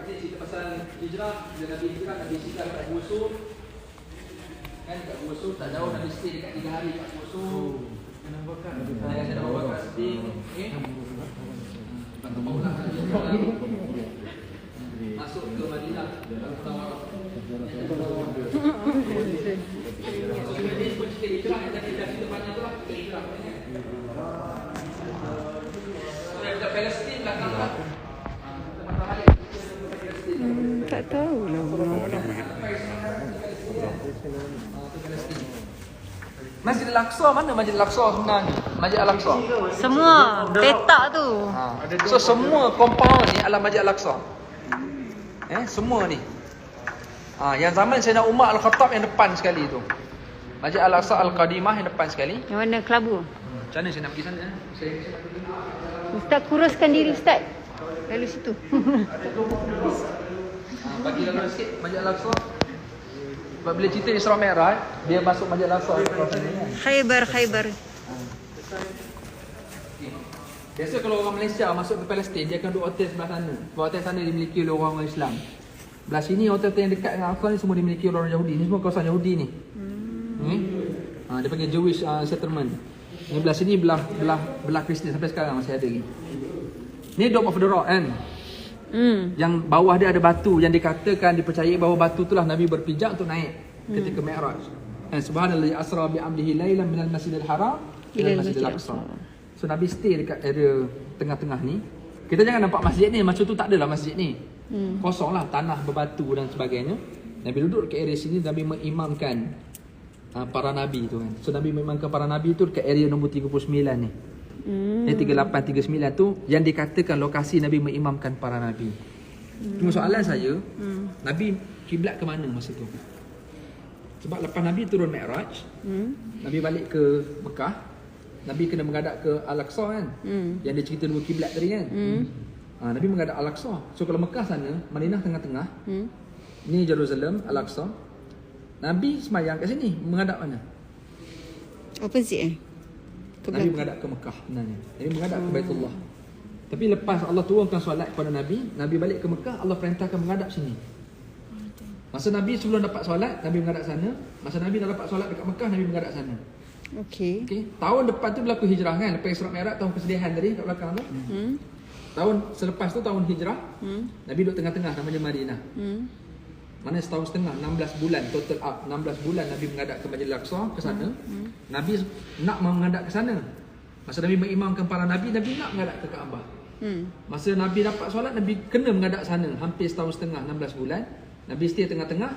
ini cerita pasal hijrah. Bila Nabi hijrah, Nabi singgah kat Gua Sur. Kan kat Gua Sur tak jauh, Nabi stay dekat 3 hari kat Gua Sur. Saya dah bawa kat stay. Bantu bawa masuk ke Madinah. Ini pun cerita hijrah. Jadi dah cerita banyak tu lah. Hijrah. Dari Palestin belakang lah. Tak tahu lah. Masjid Al-Aqsa, mana Masjid Al-Aqsa sebenarnya? Masjid Al-Aqsa. Semua petak tu. So semua compound ni adalah Masjid Al-Aqsa. Semua ni. Yang zaman Sayyidina Umar Al-Khattab yang depan sekali tu. Masjid Al-Aqsa Al-Qadimah yang depan sekali. Yang mana kelabu? Macam mana saya nak pergi sana? Saya nak pergi. Ustaz kuruskan diri Ustaz. Lalu situ. Bagi lalu sikit Masjid Al-Aqsa. Sebab bila cerita Isra Mi'raj, dia masuk Masjid Al-Aqsa. Khaybar. Biasa kalau orang Malaysia masuk ke Palestin, dia akan duduk hotel sebelah sana. Sebab hotel sana dimiliki oleh orang Islam. Belah sini hotel-hotel yang dekat dengan Al-Aqsa ni semua dimiliki oleh orang Yahudi. Ni semua kawasan Yahudi ni. Dia panggil Jewish settlement. Ni belah sini belah Kristian sampai sekarang masih ada lagi. Ni Dome of the Rock kan. Yang bawah dia ada batu yang dikatakan dipercayai bahawa batu itulah Nabi berpijak untuk naik ketika Mi'raj. Subhanallah asra bi amrihi lailan minal masjidil haram ila masjidil aqsa. So Nabi stay dekat area tengah-tengah ni. Kita jangan nampak masjid ni macam tu, tak adalah masjid ni. Kosong lah, tanah berbatu dan sebagainya. Nabi duduk dekat area sini, Nabi mengimamkan para nabi tu kan. So Nabi mengimamkan para nabi tu dekat area nombor 39 ni. 3839 tu yang dikatakan lokasi Nabi mengimamkan para nabi. Cuma soalan saya, Nabi kiblat ke mana masa tu? Sebab lepas Nabi turun Mi'raj, Nabi balik ke Mekah, Nabi kena menghadap ke Al-Aqsa kan. Yang dia cerita dua kiblat tadi kan. Nabi menghadap Al-Aqsa. So kalau Mekah sana, Madinah tengah-tengah, ni Jerusalem, Al-Aqsa. Nabi semayang kat sini, menghadap mana? Opposite Nabi menghadap ke Mekah sebenarnya. Nabi menghadap ke Baitullah. Tapi lepas Allah turunkan solat kepada Nabi, Nabi balik ke Mekah, Allah perintahkan menghadap sini. Masa Nabi sebelum dapat solat, Nabi menghadap sana. Masa Nabi dah dapat solat dekat Mekah, Nabi menghadap sana. Okey. Tahun depan tu berlaku hijrah kan. Lepas Isra Mi'raj, tahun kesedihan tadi kat belakang tu. Tahun selepas tu tahun hijrah, Nabi duduk tengah-tengah namanya Madinah. Mana setahun setengah, 16 bulan total up. 16 bulan Nabi menghadap ke Masjid Al-Aqsa ke sana. Nabi nak menghadap ke sana. Masa Nabi mengimamkan para nabi, Nabi nak menghadap ke Kaabah. Masa Nabi dapat solat, Nabi kena menghadap sana hampir setahun setengah, 16 bulan. Nabi stay tengah-tengah.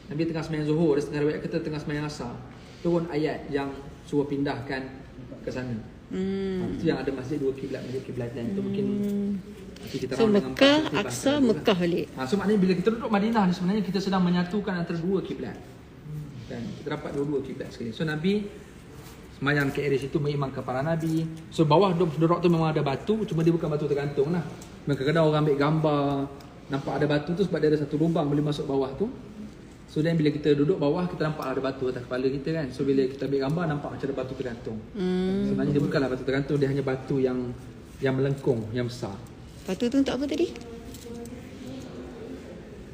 Nabi tengah sembahyang Zuhur, setengah riwayat kata tengah sembahyang Asar. Turun ayat yang suruh pindahkan ke sana. Itu yang ada masjid dua kiblat, masjid kiblatan tu mungkin kita So Mekah, Aqsa, Mekah balik. So maknanya bila kita duduk Madinah ni sebenarnya kita sedang menyatukan antara dua kiblat. Dan kita dapat dua-dua kiblat sekali. So Nabi semayang ke area situ mengimamkan para nabi. So bawah Dome of the Rock tu memang ada batu, cuma dia bukan batu tergantung lah. Kadang-kadang orang ambil gambar nampak ada batu tu sebab dia ada satu lubang boleh masuk bawah tu. So dan bila kita duduk bawah, kita nampak ada batu atas kepala kita kan. So bila kita ambil gambar, nampak macam ada batu tergantung. Sebenarnya dia bukanlah batu tergantung, dia hanya batu yang melengkung, yang besar. Batu tu untuk apa tadi?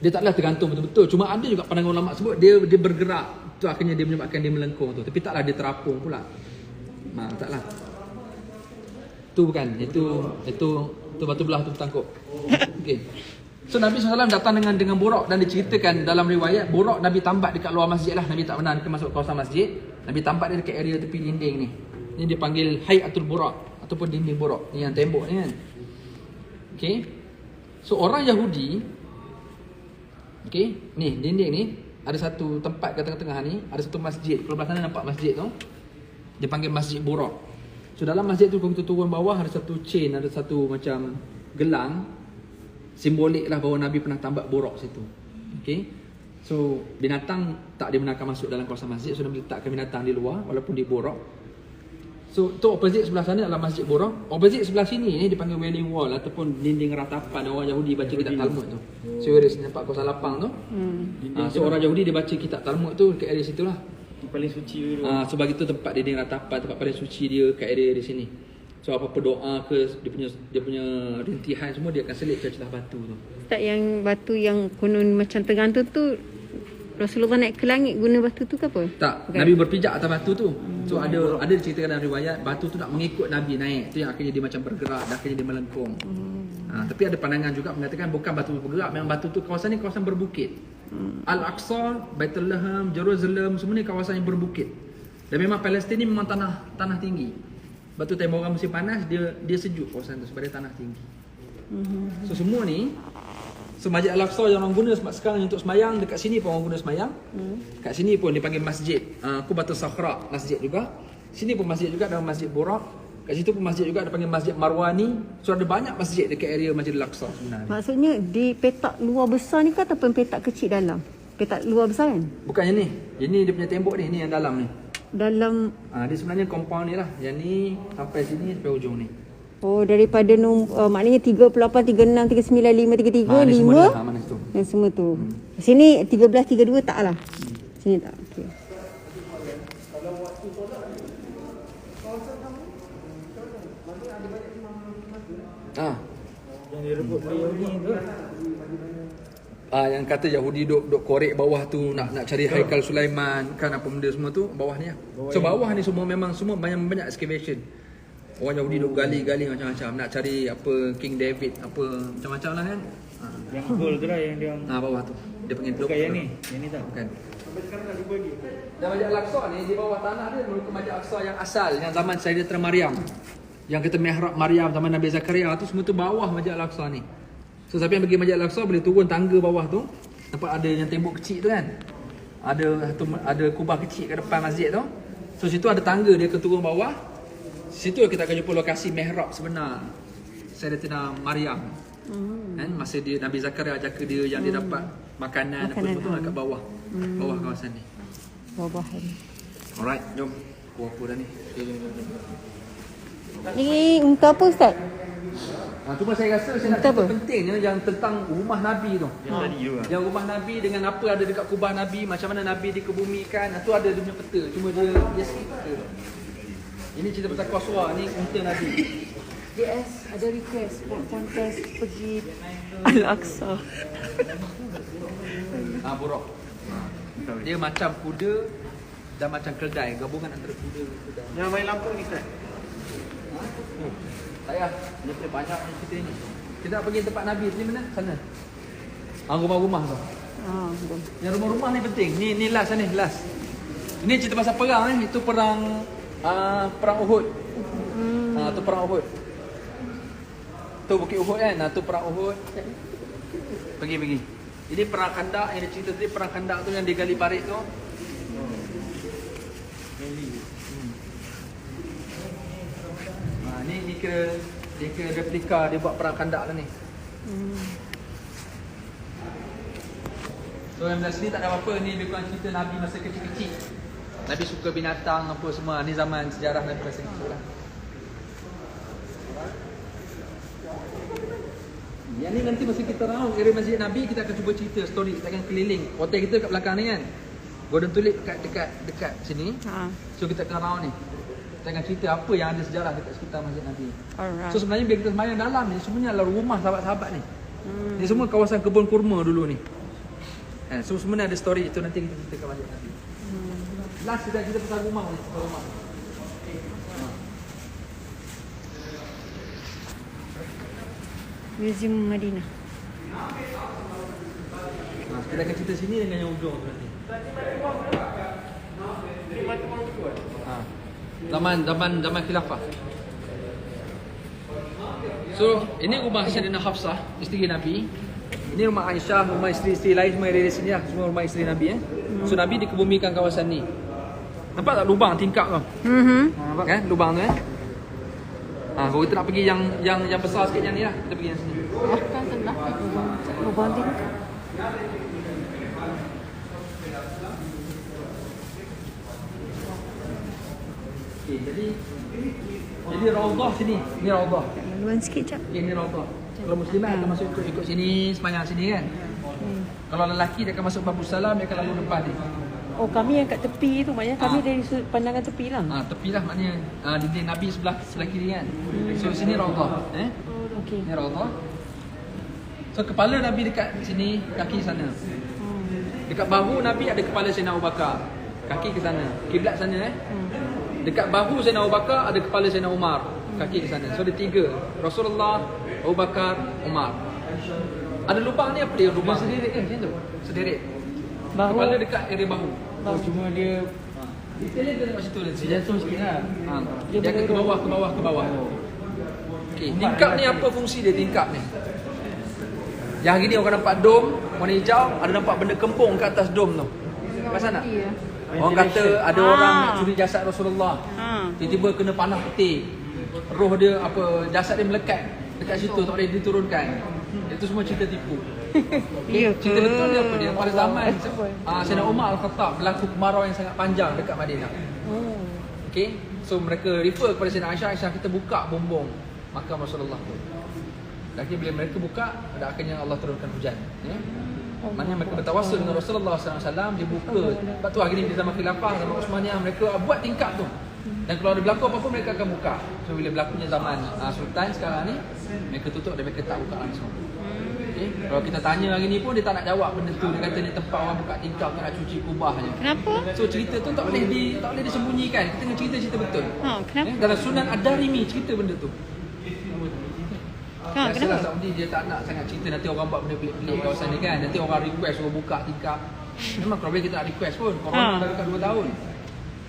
Dia taklah tergantung betul-betul. Cuma ada juga pandangan ulama sebut dia bergerak. Tu akhirnya dia menyebabkan dia melengkung tu. Tapi taklah dia terapung pula. Taklah. Tu bukan. Itu batu belah tu bertangkup. Okey. So Nabi SAW datang dengan buraq dan diceritakan dalam riwayat buraq Nabi tambat dekat luar masjid lah. Nabi tak pernah masuk kawasan masjid. Nabi tambat dia dekat area tepi dinding ni. Ni dia panggil Hayatul Buraq ataupun dinding buraq. Ni yang tembok ni kan. Okey. So orang Yahudi, okey, ni dinding ni ada satu tempat kat tengah-tengah ni, ada satu masjid. Kalau belah sana nampak masjid tu, dia panggil Masjid Buraq. So dalam masjid tu kalau kita turun bawah ada satu chain, ada satu macam gelang, simbolik lah bahawa Nabi pernah tambak buraq situ. Okey. So binatang tak dibenarkan masuk dalam kawasan masjid, so Nabi letakkan binatang di luar walaupun di buraq. So tu opposite sebelah sana adalah Masjid Buraq. Opposite sebelah sini ni dipanggil Wailing Wall ataupun dinding ratapan orang Yahudi baca kitab Talmud tu. So area nampak kawasan lapang tu. So orang Yahudi dia baca kitab Talmud tu ke area situ lah. Paling suci dulu. So bagi tu tempat dinding ratapan, tempat paling suci dia kat area di sini. So apa-apa doa ke dia punya rintihan semua dia akan selit celah batu tu. Tak yang batu yang konon macam tergantung tu Rasulullah naik ke langit guna batu tu ke apa? Tak, bukan. Nabi berpijak atas batu tu. So ada diceritakan dalam riwayat batu tu nak mengikut Nabi naik. Tu yang akhirnya dia macam bergerak dan akhirnya dia melengkung. Tapi ada pandangan juga mengatakan bukan batu bergerak, memang batu tu kawasan ni kawasan berbukit. Al-Aqsa, Baitullah, Jerusalem semua ni kawasan yang berbukit. Dan memang Palestin ni memang tanah tinggi. Batu tembok orang musim panas dia sejuk kawasan tu sebab dia tanah tinggi. So semua ni Masjid Al-Aqsa yang orang guna sebab sekarang untuk semayang, dekat sini pun orang guna semayang. Kat sini pun dipanggil masjid Qubatus Sakhra, masjid juga. Sini pun masjid juga, dalam Masjid Buraq. Kat situ pun masjid juga ada panggil Masjid Marwani. So ada banyak masjid dekat area Masjid Al-Aqsa sebenarnya. Maksudnya di petak luar besar ni ke ataupun petak kecil dalam? Petak luar besar kan? Bukannya ni. Ini dia punya tembok ni yang dalam ni. Dalam Dia sebenarnya compound ni lah. Yang ni sampai sini sampai hujung ni. oh daripada maknanya 38, 36, 39, 5, 33, Ni semua 5. dah mana situ. Yang semua tu. Sini 13, 32 tak lah. Sini tak. Okey. Yang direbut Yahudi tu. Yang kata Yahudi duk korek bawah tu nak cari Haikal Sulaiman kan apa benda semua tu bawah ni lah. So bawah ni semua memang semua banyak excavation. Orang Yahudi duk gali macam-macam nak cari apa King David apa macam-macam lah kan. Yang gold tu lah yang dia. Bawah tu. Dia panggil Bukan yang ni. Yang ni tak. Bukan. Dan Masjid Al-Aqsa ni di bawah tanah dia merupakan Masjid Al-Aqsa yang asal yang zaman Sayyidatina Maryam. Yang kita mihrab Maryam zaman Nabi Zakaria tu semua tu bawah Masjid Al-Aqsa ni. So siapa yang pergi Masjid Al-Aqsa boleh turun tangga bawah tu. Nampak ada yang tembok kecil tu kan. Ada kubah kecil kat depan masjid tu. So situ ada tangga dia ke turun bawah. Situ kita akan jumpa lokasi mihrab sebenar Sayyidatina Maryam. Kan masa dia Nabi Zakaria jaga dia yang dia dapat makanan apa semua tu kat bawah. Bawah kawasan ni. Bawah ni. Alright, jom. Apa dah ni? Ni untuk apa Ustaz? Cuma saya rasa saya nak Betul apa? cerita pentingnya yang tentang rumah Nabi tu. Yang tadi tu lah. Yang rumah Nabi dengan apa ada dekat kubah Nabi, macam mana Nabi dikebumikan, tu ada dia punya peta. Cuma dia skip peta tu. Ini cerita pasal Qaswa ni unta Nabi. JS ada request buat kontes pergi Al-Aqsa. Buruk. Dia macam kuda dan macam keldai, gabungan antara kuda dan keldai. Yang main lampu ni kan. Tak payah, dia punya banyak ni cerita ni. Kita nak pergi tempat Nabi ni mana? Sana. Rumah-rumah tu. Betul. Yang rumah-rumah ni penting. Ni last ni, last. Ini cerita pasal perang ni, itu perang Uhud. Tu perang Uhud. Tu Bukit Uhud kan? Tu perang Uhud. Pergi. Ini perang Khandak yang dia cerita tadi, perang Khandak tu yang dia gali parit tu. Ni kira replika dia buat perang Khandak lah ni. So yang belah sini tak ada apa-apa, ni lebih kurang cerita Nabi masa kecil-kecil. Nabi suka binatang apa semua. Ni zaman sejarah Nabi masa kecil lah. Yang ni nanti masa kita round area Masjid Nabi, kita akan cuba cerita story. Kita akan keliling. Hotel kita kat belakang ni kan, Golden Tulip dekat sini. So kita akan round ni. Kita akan cerita apa yang ada sejarah dekat sekitar Masjid Nabi. Alright. So sebenarnya bila kita sembahyang dalam ni, semuanya adalah rumah sahabat-sahabat ni. Ni semua kawasan kebun kurma dulu ni. So sebenarnya ada story itu, nanti kita cerita kat Masjid Nabi. Last kita pasal rumah ni, pasal rumah. Museum Madinah. Kita akan cerita sini dengan yang ujung tu nanti. Zaman khilafah. So, ini rumah Sayyidina Hafsah, isteri Nabi. Ini rumah Aisyah, rumah isteri-isteri lain semua dari sini lah. Semua rumah isteri Nabi. So, Nabi dikebumikan kawasan ni. Nampak tak lubang tingkap tu? Nampak kan lubang tu kan? Kalau kita nak pergi yang besar sikit yang ni lah. Kita pergi yang sini. Kan tengah lubang tingkap. Okay, jadi Raudhah sini. Ni Raudhah. Luan sikit jap. Okay, ni Raudhah. Kalau muslimat akan masuk ikut sini, sembahyang sini kan. Kalau lelaki dia akan masuk Babus Salam, dia akan lalu depan ni. Oh, kami yang kat tepi tu, maknanya kami dari sudut pandangan tepi lah. Tepi lah maknanya dinding Nabi sebelah kiri kan. So sini Raudhah. Okey. Ni Raudhah. So kepala Nabi dekat sini, kaki sana. Dekat bahu Nabi ada kepala Sayyidina Abu Bakar. Kaki ke sana. Kiblat sana Dekat bahu Sayyidina Abu Bakar ada kepala Sayyidina Umar. Kaki ke sana. So ada tiga. Rasulullah, Abu Bakar, Umar. Ada lubang ni apa dia? Lubang sedirik kan macam tu? Sedirik. Bahu. Kepala dekat area bahu. Cuma dia Detailnya dia dekat situ nanti. jatuh sikit lah. Dia akan ke bawah. Okey, tingkap ni apa fungsi dia tingkap ni? Yang hari ni orang nampak dom warna hijau, ada nampak benda kempung kat atas dom tu. Pasal tak? Orang kata ada orang nak curi jasad Rasulullah. Tiba-tiba kena panah putih. roh dia apa jasad dia melekat dekat situ tak boleh diturunkan. Itu semua cerita tipu. Ya Cerita ke? betul dia apa dia pada zaman Sayyidina Umar Al-Khattab berlaku kemarau yang sangat panjang dekat Madinah. Okey, so mereka refer kepada Sayyidina Aisyah, Aisyah kita buka bumbung makam Rasulullah tu. Lagi bila mereka buka, pada akhirnya Allah turunkan hujan. Ya. Maknanya mereka bertawassul dengan Rasulullah SAW, dia buka. Sebab tu hari ni di zaman khilafah, zaman Uthmaniyah, mereka buat tingkap tu. Dan kalau ada berlaku apa-apa, mereka akan buka. So bila berlakunya zaman Sultan sekarang ni, mereka tutup dan mereka tak buka langsung. Okay. Kalau kita tanya hari ni pun, dia tak nak jawab benda tu. Dia kata ni tempat orang buka tingkap, tak nak cuci kubah je. Kenapa? So cerita tu tak boleh disembunyikan. Kita kena cerita betul. Kenapa? Dalam Sunan Ad-Darimi cerita benda tu. Biasalah Kenapa? Saudi dia tak nak sangat cerita nanti orang buat benda pelik-pelik kawasan ni kan. Nanti orang request suruh buka tingkap. Memang kalau boleh kita nak request pun. Corona dah dekat 2 tahun.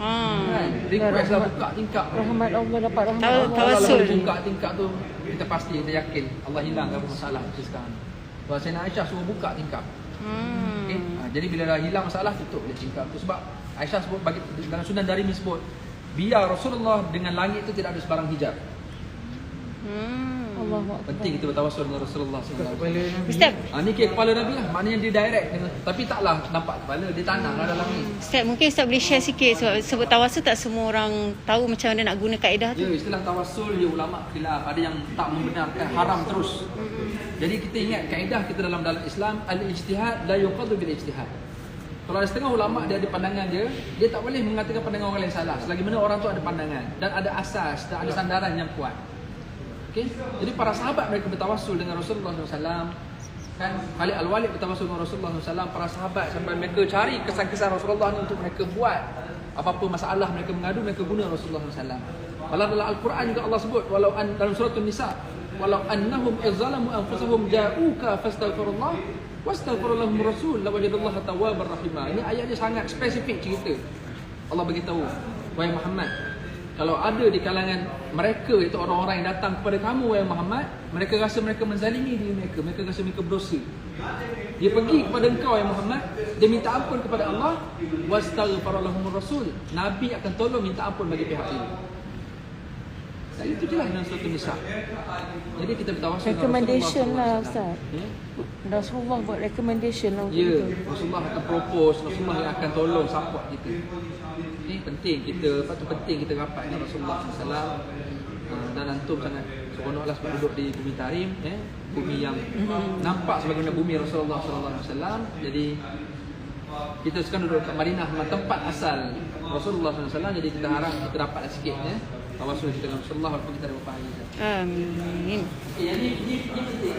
Kan? Request lah buka tingkap. Rahmat Allah dapat rahmat Tahu- Allah. tawasul. Kalau boleh buka tingkap tu, kita pasti, kita yakin Allah hilang apa masalah macam sekarang. Kalau Sayyidina Aisyah suruh buka tingkap. Okay? Jadi bila dah hilang masalah, tutup dia tingkap tu. Sebab Aisyah sebut, bagi dalam Sunan Darimi sebut, biar Rasulullah dengan langit tu tidak ada sebarang hijab. Allah Penting kita bertawassul dengan Rasulullah SAW. Ustaz, Ni kira kepala Nabi lah. Maknanya dia direct dengan, tapi taklah nampak kepala, dia tanah lah dalam ni. Ustaz, mungkin Ustaz boleh share sikit sebab tawassul tak semua orang tahu macam mana nak guna kaedah tu. Ya, istilah tawassul dia ulama khilaf, ada yang tak membenarkan, haram terus. Jadi kita ingat kaedah kita dalam Islam, al-ijtihad la yuqadu bil ijtihad. Kalau ada setengah ulama dia ada pandangan dia tak boleh mengatakan pandangan orang lain salah selagi mana orang tu ada pandangan dan ada asas dan ada sandaran yang kuat. Okay? Jadi para sahabat mereka bertawassul dengan Rasulullah SAW. Kan Khalid Al-Walid bertawassul dengan Rasulullah SAW. Para sahabat sampai mereka cari kesan-kesan Rasulullah ni untuk mereka buat apa-apa masalah mereka mengadu, mereka guna Rasulullah SAW. Walau dalam Al-Quran juga Allah sebut, walau dalam surah An-Nisa, walau annahum izzalamu anfusahum ja'uka fastaghfirullah wastaghfir lahum rasul lawajadallaha tawwabar rahimah. Ini ayat dia sangat spesifik cerita. Allah beritahu, wahai Muhammad, kalau ada di kalangan mereka, itu orang-orang yang datang kepada kamu wahai Muhammad, mereka rasa mereka menzalimi diri mereka, mereka rasa mereka berdosa. Dia pergi kepada engkau wahai Muhammad, dia minta ampun kepada Allah, wastaghfir lahum rasul. Nabi akan tolong minta ampun bagi pihak ini. Dan itu je lah dalam surah Nisa. Jadi kita bertawassul dengan Recommendation Rasulullah lah Ustaz. Ya? Rasulullah buat recommendation lah untuk Ya, itu. Rasulullah akan propose, Rasulullah yang akan tolong support kita. Ini penting kita, lepas tu penting kita rapat dengan Rasulullah SAW. Dan antum sangat seronoklah sebab duduk di bumi Tarim, bumi yang nampak sebagaimana bumi Rasulullah SAW. Jadi kita sekarang duduk kat Madinah, tempat asal Rasulullah SAW. Jadi kita harap kita dapatlah sikit tawassul kita dengan Rasulullah walaupun kita ada beberapa hari saja. Amin. Okay, yang ni penting.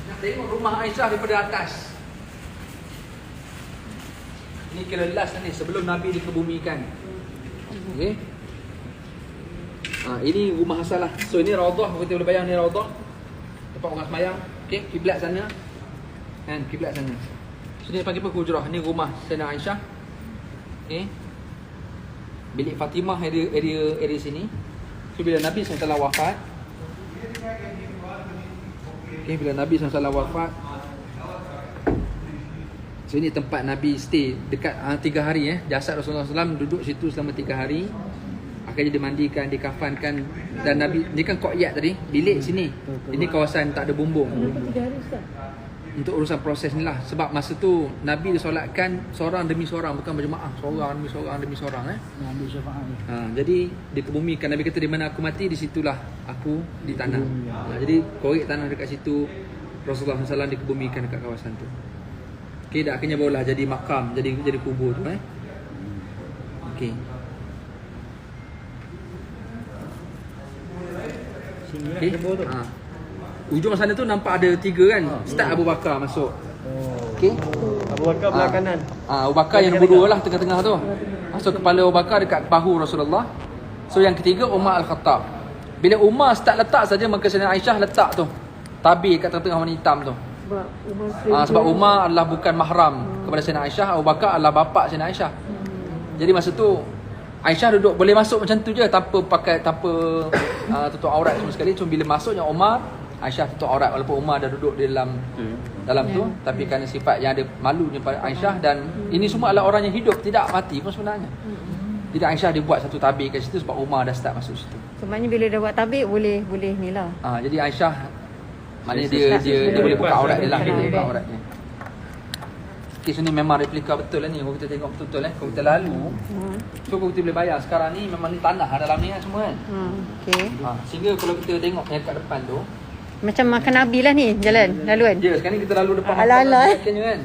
Nak tengok rumah Aisyah daripada atas. Ini kira last ni sebelum Nabi dikebumikan. Okey. Ini rumah asal lah. So ini raudhah, kita boleh bayang ni raudhah. Tempat orang sembahyang. Okey, kiblat sana. Kan, kiblat sana. So ni panggil apa hujrah. Ni rumah Sayyidina Aisyah. Okey. Bilik Fatimah area sini. So bila Nabi SAW wafat. Okey, bila Nabi SAW wafat. So ini tempat Nabi stay dekat 3 hari jasad Rasulullah SAW duduk situ selama 3 hari. Akhirnya dimandikan, dikafankan. Dan Nabi, ni kan Qo'iyat tadi, bilik sini. Ini kawasan tak ada bumbung. Untuk urusan proses ni lah. Sebab masa tu Nabi disolatkan seorang demi seorang, bukan berjemaah, seorang demi seorang Ambil syafaat. Jadi dikebumikan. Nabi kata di mana aku mati, di situlah aku di tanah. Jadi korek tanah dekat situ. Rasulullah SAW dikebumikan dekat kawasan tu. Okey, dah akhirnya barulah jadi makam, jadi kubur tu Okey. Sini Okay. ada tu. Ujung sana tu nampak ada 3 kan. Start Abu Bakar masuk. Okey. Abu Bakar belah kanan. Abu Bakar yang nombor 2 lah, tengah-tengah tu. Masuk kepala Abu Bakar dekat bahu Rasulullah. So yang ketiga Umar Al-Khattab. Bila Umar start letak saja, maka Sayyidina Aisyah letak tu tabir kat tengah-tengah warna hitam tu. Sebab Umar adalah bukan mahram kepada Sayyidina Aisyah, Abu Bakar adalah bapa Sayyidina Aisyah. Jadi masa tu Aisyah duduk boleh masuk macam tu je tanpa tutup aurat semua sekali. Cuma bila masuknya Umar, Aisyah tutup aurat walaupun Umar dah duduk di dalam tu, tapi kerana sifat yang ada malunya pada Aisyah. Dan ini semua adalah orang yang hidup, tidak mati pun sebenarnya. Jadi Aisyah dia buat satu tabir kat situ sebab Umar dah start masuk situ. Sebenarnya bila dah buat tabik boleh ni lah. Jadi Aisyah maknanya dia boleh buka aurat dia lah, dia boleh buka aurat dia. Kes ni memang replika betul lah ni. Kalau kita tengok betul-betul kalau kita lalu. So kalau kita boleh bayar sekarang ni memang ni tanah dalam ni kan semua kan. Okey. Sehingga kalau kita tengok yang kat depan tu, Macam makan Nabi lah ni jalan laluan. ya sekarang ni kita lalu depan Ala-ala, makan Nabi kan.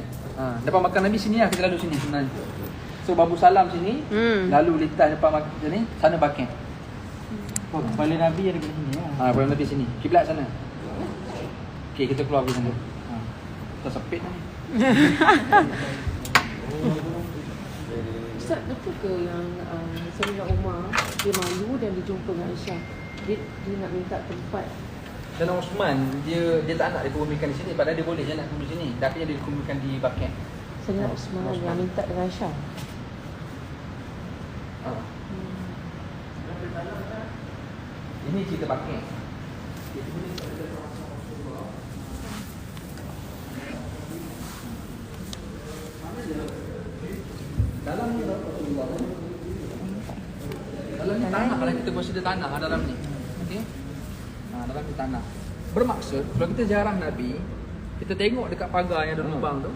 Depan makan Nabi sini lah kita lalu sini sebenarnya. So Babu Salam sini, lalu lintas depan makan ni, sana Bakin. Oh, kepala Nabi ada kat sini lah. Kepala Nabi sini. Kiblat sana. Okey, kita keluar pergi sana. Kita sepit ni. Ustaz, betul ke yang Sayyidina Umar dia malu dan dia jumpa dengan Aisyah? Dia nak minta tempat. Dan Osman dia tak nak dikumpulkan di sini padahal dia boleh je nak kumpul di sini. Tapi dia dikumpulkan di Bakin. Sayyidina Osman yang minta dengan Aisyah. Ini cerita Bakin. Dalam ni Rasulullah. Dalam ni tanah kalau kita consider tanah dalam ni. Okey. Dalam ni tanah. Bermaksud kalau kita ziarah Nabi, kita tengok dekat pagar yang ada lubang tu.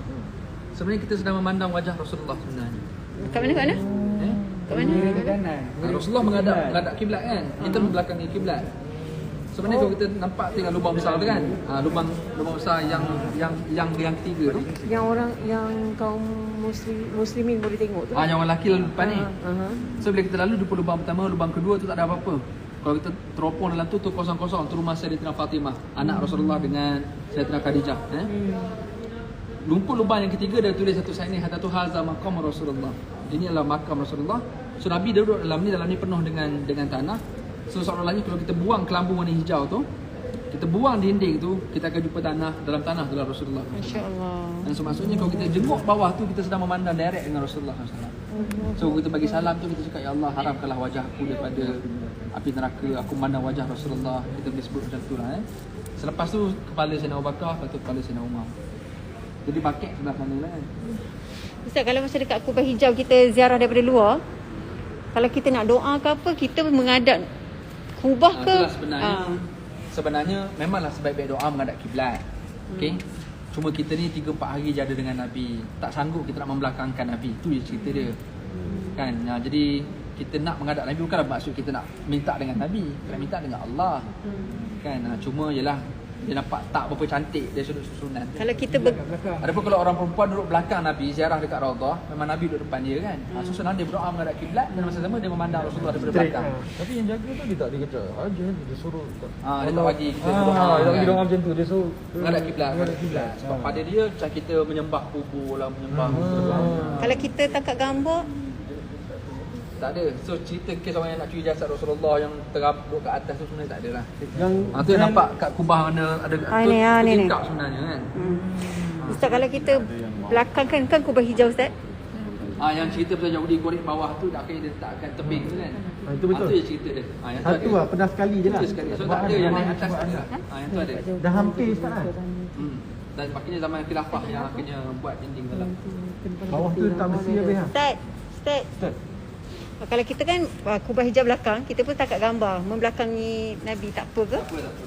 Sebenarnya kita sedang memandang wajah Rasulullah sebenarnya. Kat mana? Kat mana? Ke kanan. Rasulullah menghadap kiblat kan. Kita membelakangi kiblat. Sebenarnya kalau kita nampak tengok lubang besar tu kan. Lubang besar yang ketiga tu. Yang orang yang kaum muslimin boleh tengok tu. Yang orang lelaki lalu depan ni. So bila kita lalu jumpa lubang pertama, lubang kedua tu tak ada apa-apa. Kalau kita teropong dalam tu kosong-kosong. Tu rumah Sayyidatina Fatimah, anak Rasulullah dengan Sayyidatina Khadijah. Lumpur lubang yang ketiga dia tulis satu sign ni, hatatu haza maqam Rasulullah. Ini adalah makam Rasulullah. So Nabi duduk dalam ni penuh dengan tanah. So seolah-olahnya kalau kita buang kelambu warna hijau tu, kita buang dinding tu, kita akan jumpa dalam tanah adalah Rasulullah. Masya-Allah. Dan so maksudnya kalau kita jenguk bawah tu, kita sedang memandang direct dengan Rasulullah SAW. So kita bagi salam tu, kita cakap ya Allah haramkanlah wajah aku daripada api neraka, aku memandang wajah Rasulullah. Kita boleh sebut macam tu lah. Selepas tu kepala Sayyidina Abu Bakar, lepas tu kepala Sayyidina Umar. Jadi paket sebelah mana lah kan. Ustaz, kalau masa dekat Kubah Hijau kita ziarah daripada luar, kalau kita nak doa ke apa, kita menghadap Kubah ke? Itulah sebenarnya memanglah sebaik-baik doa menghadap kiblat. Okey. Cuma kita ni 3-4 hari je ada dengan Nabi. Tak sanggup kita nak membelakangkan Nabi. Itu je cerita dia. Kan? Jadi kita nak menghadap Nabi bukanlah maksud kita nak minta dengan Nabi, kita nak minta dengan Allah. Kan? Cuma yalah dia nampak tak berapa cantik dia susunan. Kalau kita adapun kalau orang perempuan duduk belakang Nabi ziarah dekat Raudhah, memang Nabi duduk depan dia kan. Susunan dia berdoa menghadap kiblat dan masa sama dia memandang Rasulullah daripada belakang. Tapi yang jaga tu dia tak dia kata aja dia suruh dia tak bagi kita doa. Dia bagi doa macam tu, dia suruh menghadap kiblat. Sebab pada dia macam kita menyembah kubur lah, menyembah kalau kita tangkap gambar, tak ada. So cerita kes orang yang nak curi jasad Rasulullah yang terabuk kat atas tu sebenarnya tak ada lah. yang Tu yang nampak kat kubah mana ada ni. tingkap sebenarnya kan. Ustaz, kalau kita belakang kan Kubah Hijau Ustaz. Yang cerita pasal Yahudi korek bawah tu tak kena dia letakkan tebing tu kan. Itu betul. Itu je cerita dia. Yang tu satu ada. lah, pernah sekali je lah. Itu sekali. So tak ada yang naik atas ada. Yang tu ada. Dah hampir Ustaz kan. Dan maknanya zaman khilafah yang akhirnya buat dinding dalam. Bawah tu tak mesti habis lah. Ustaz. Kalau kita kan Kubah Hijau belakang, kita pun tangkap gambar membelakangi Nabi, tak apa ke? Tak apa.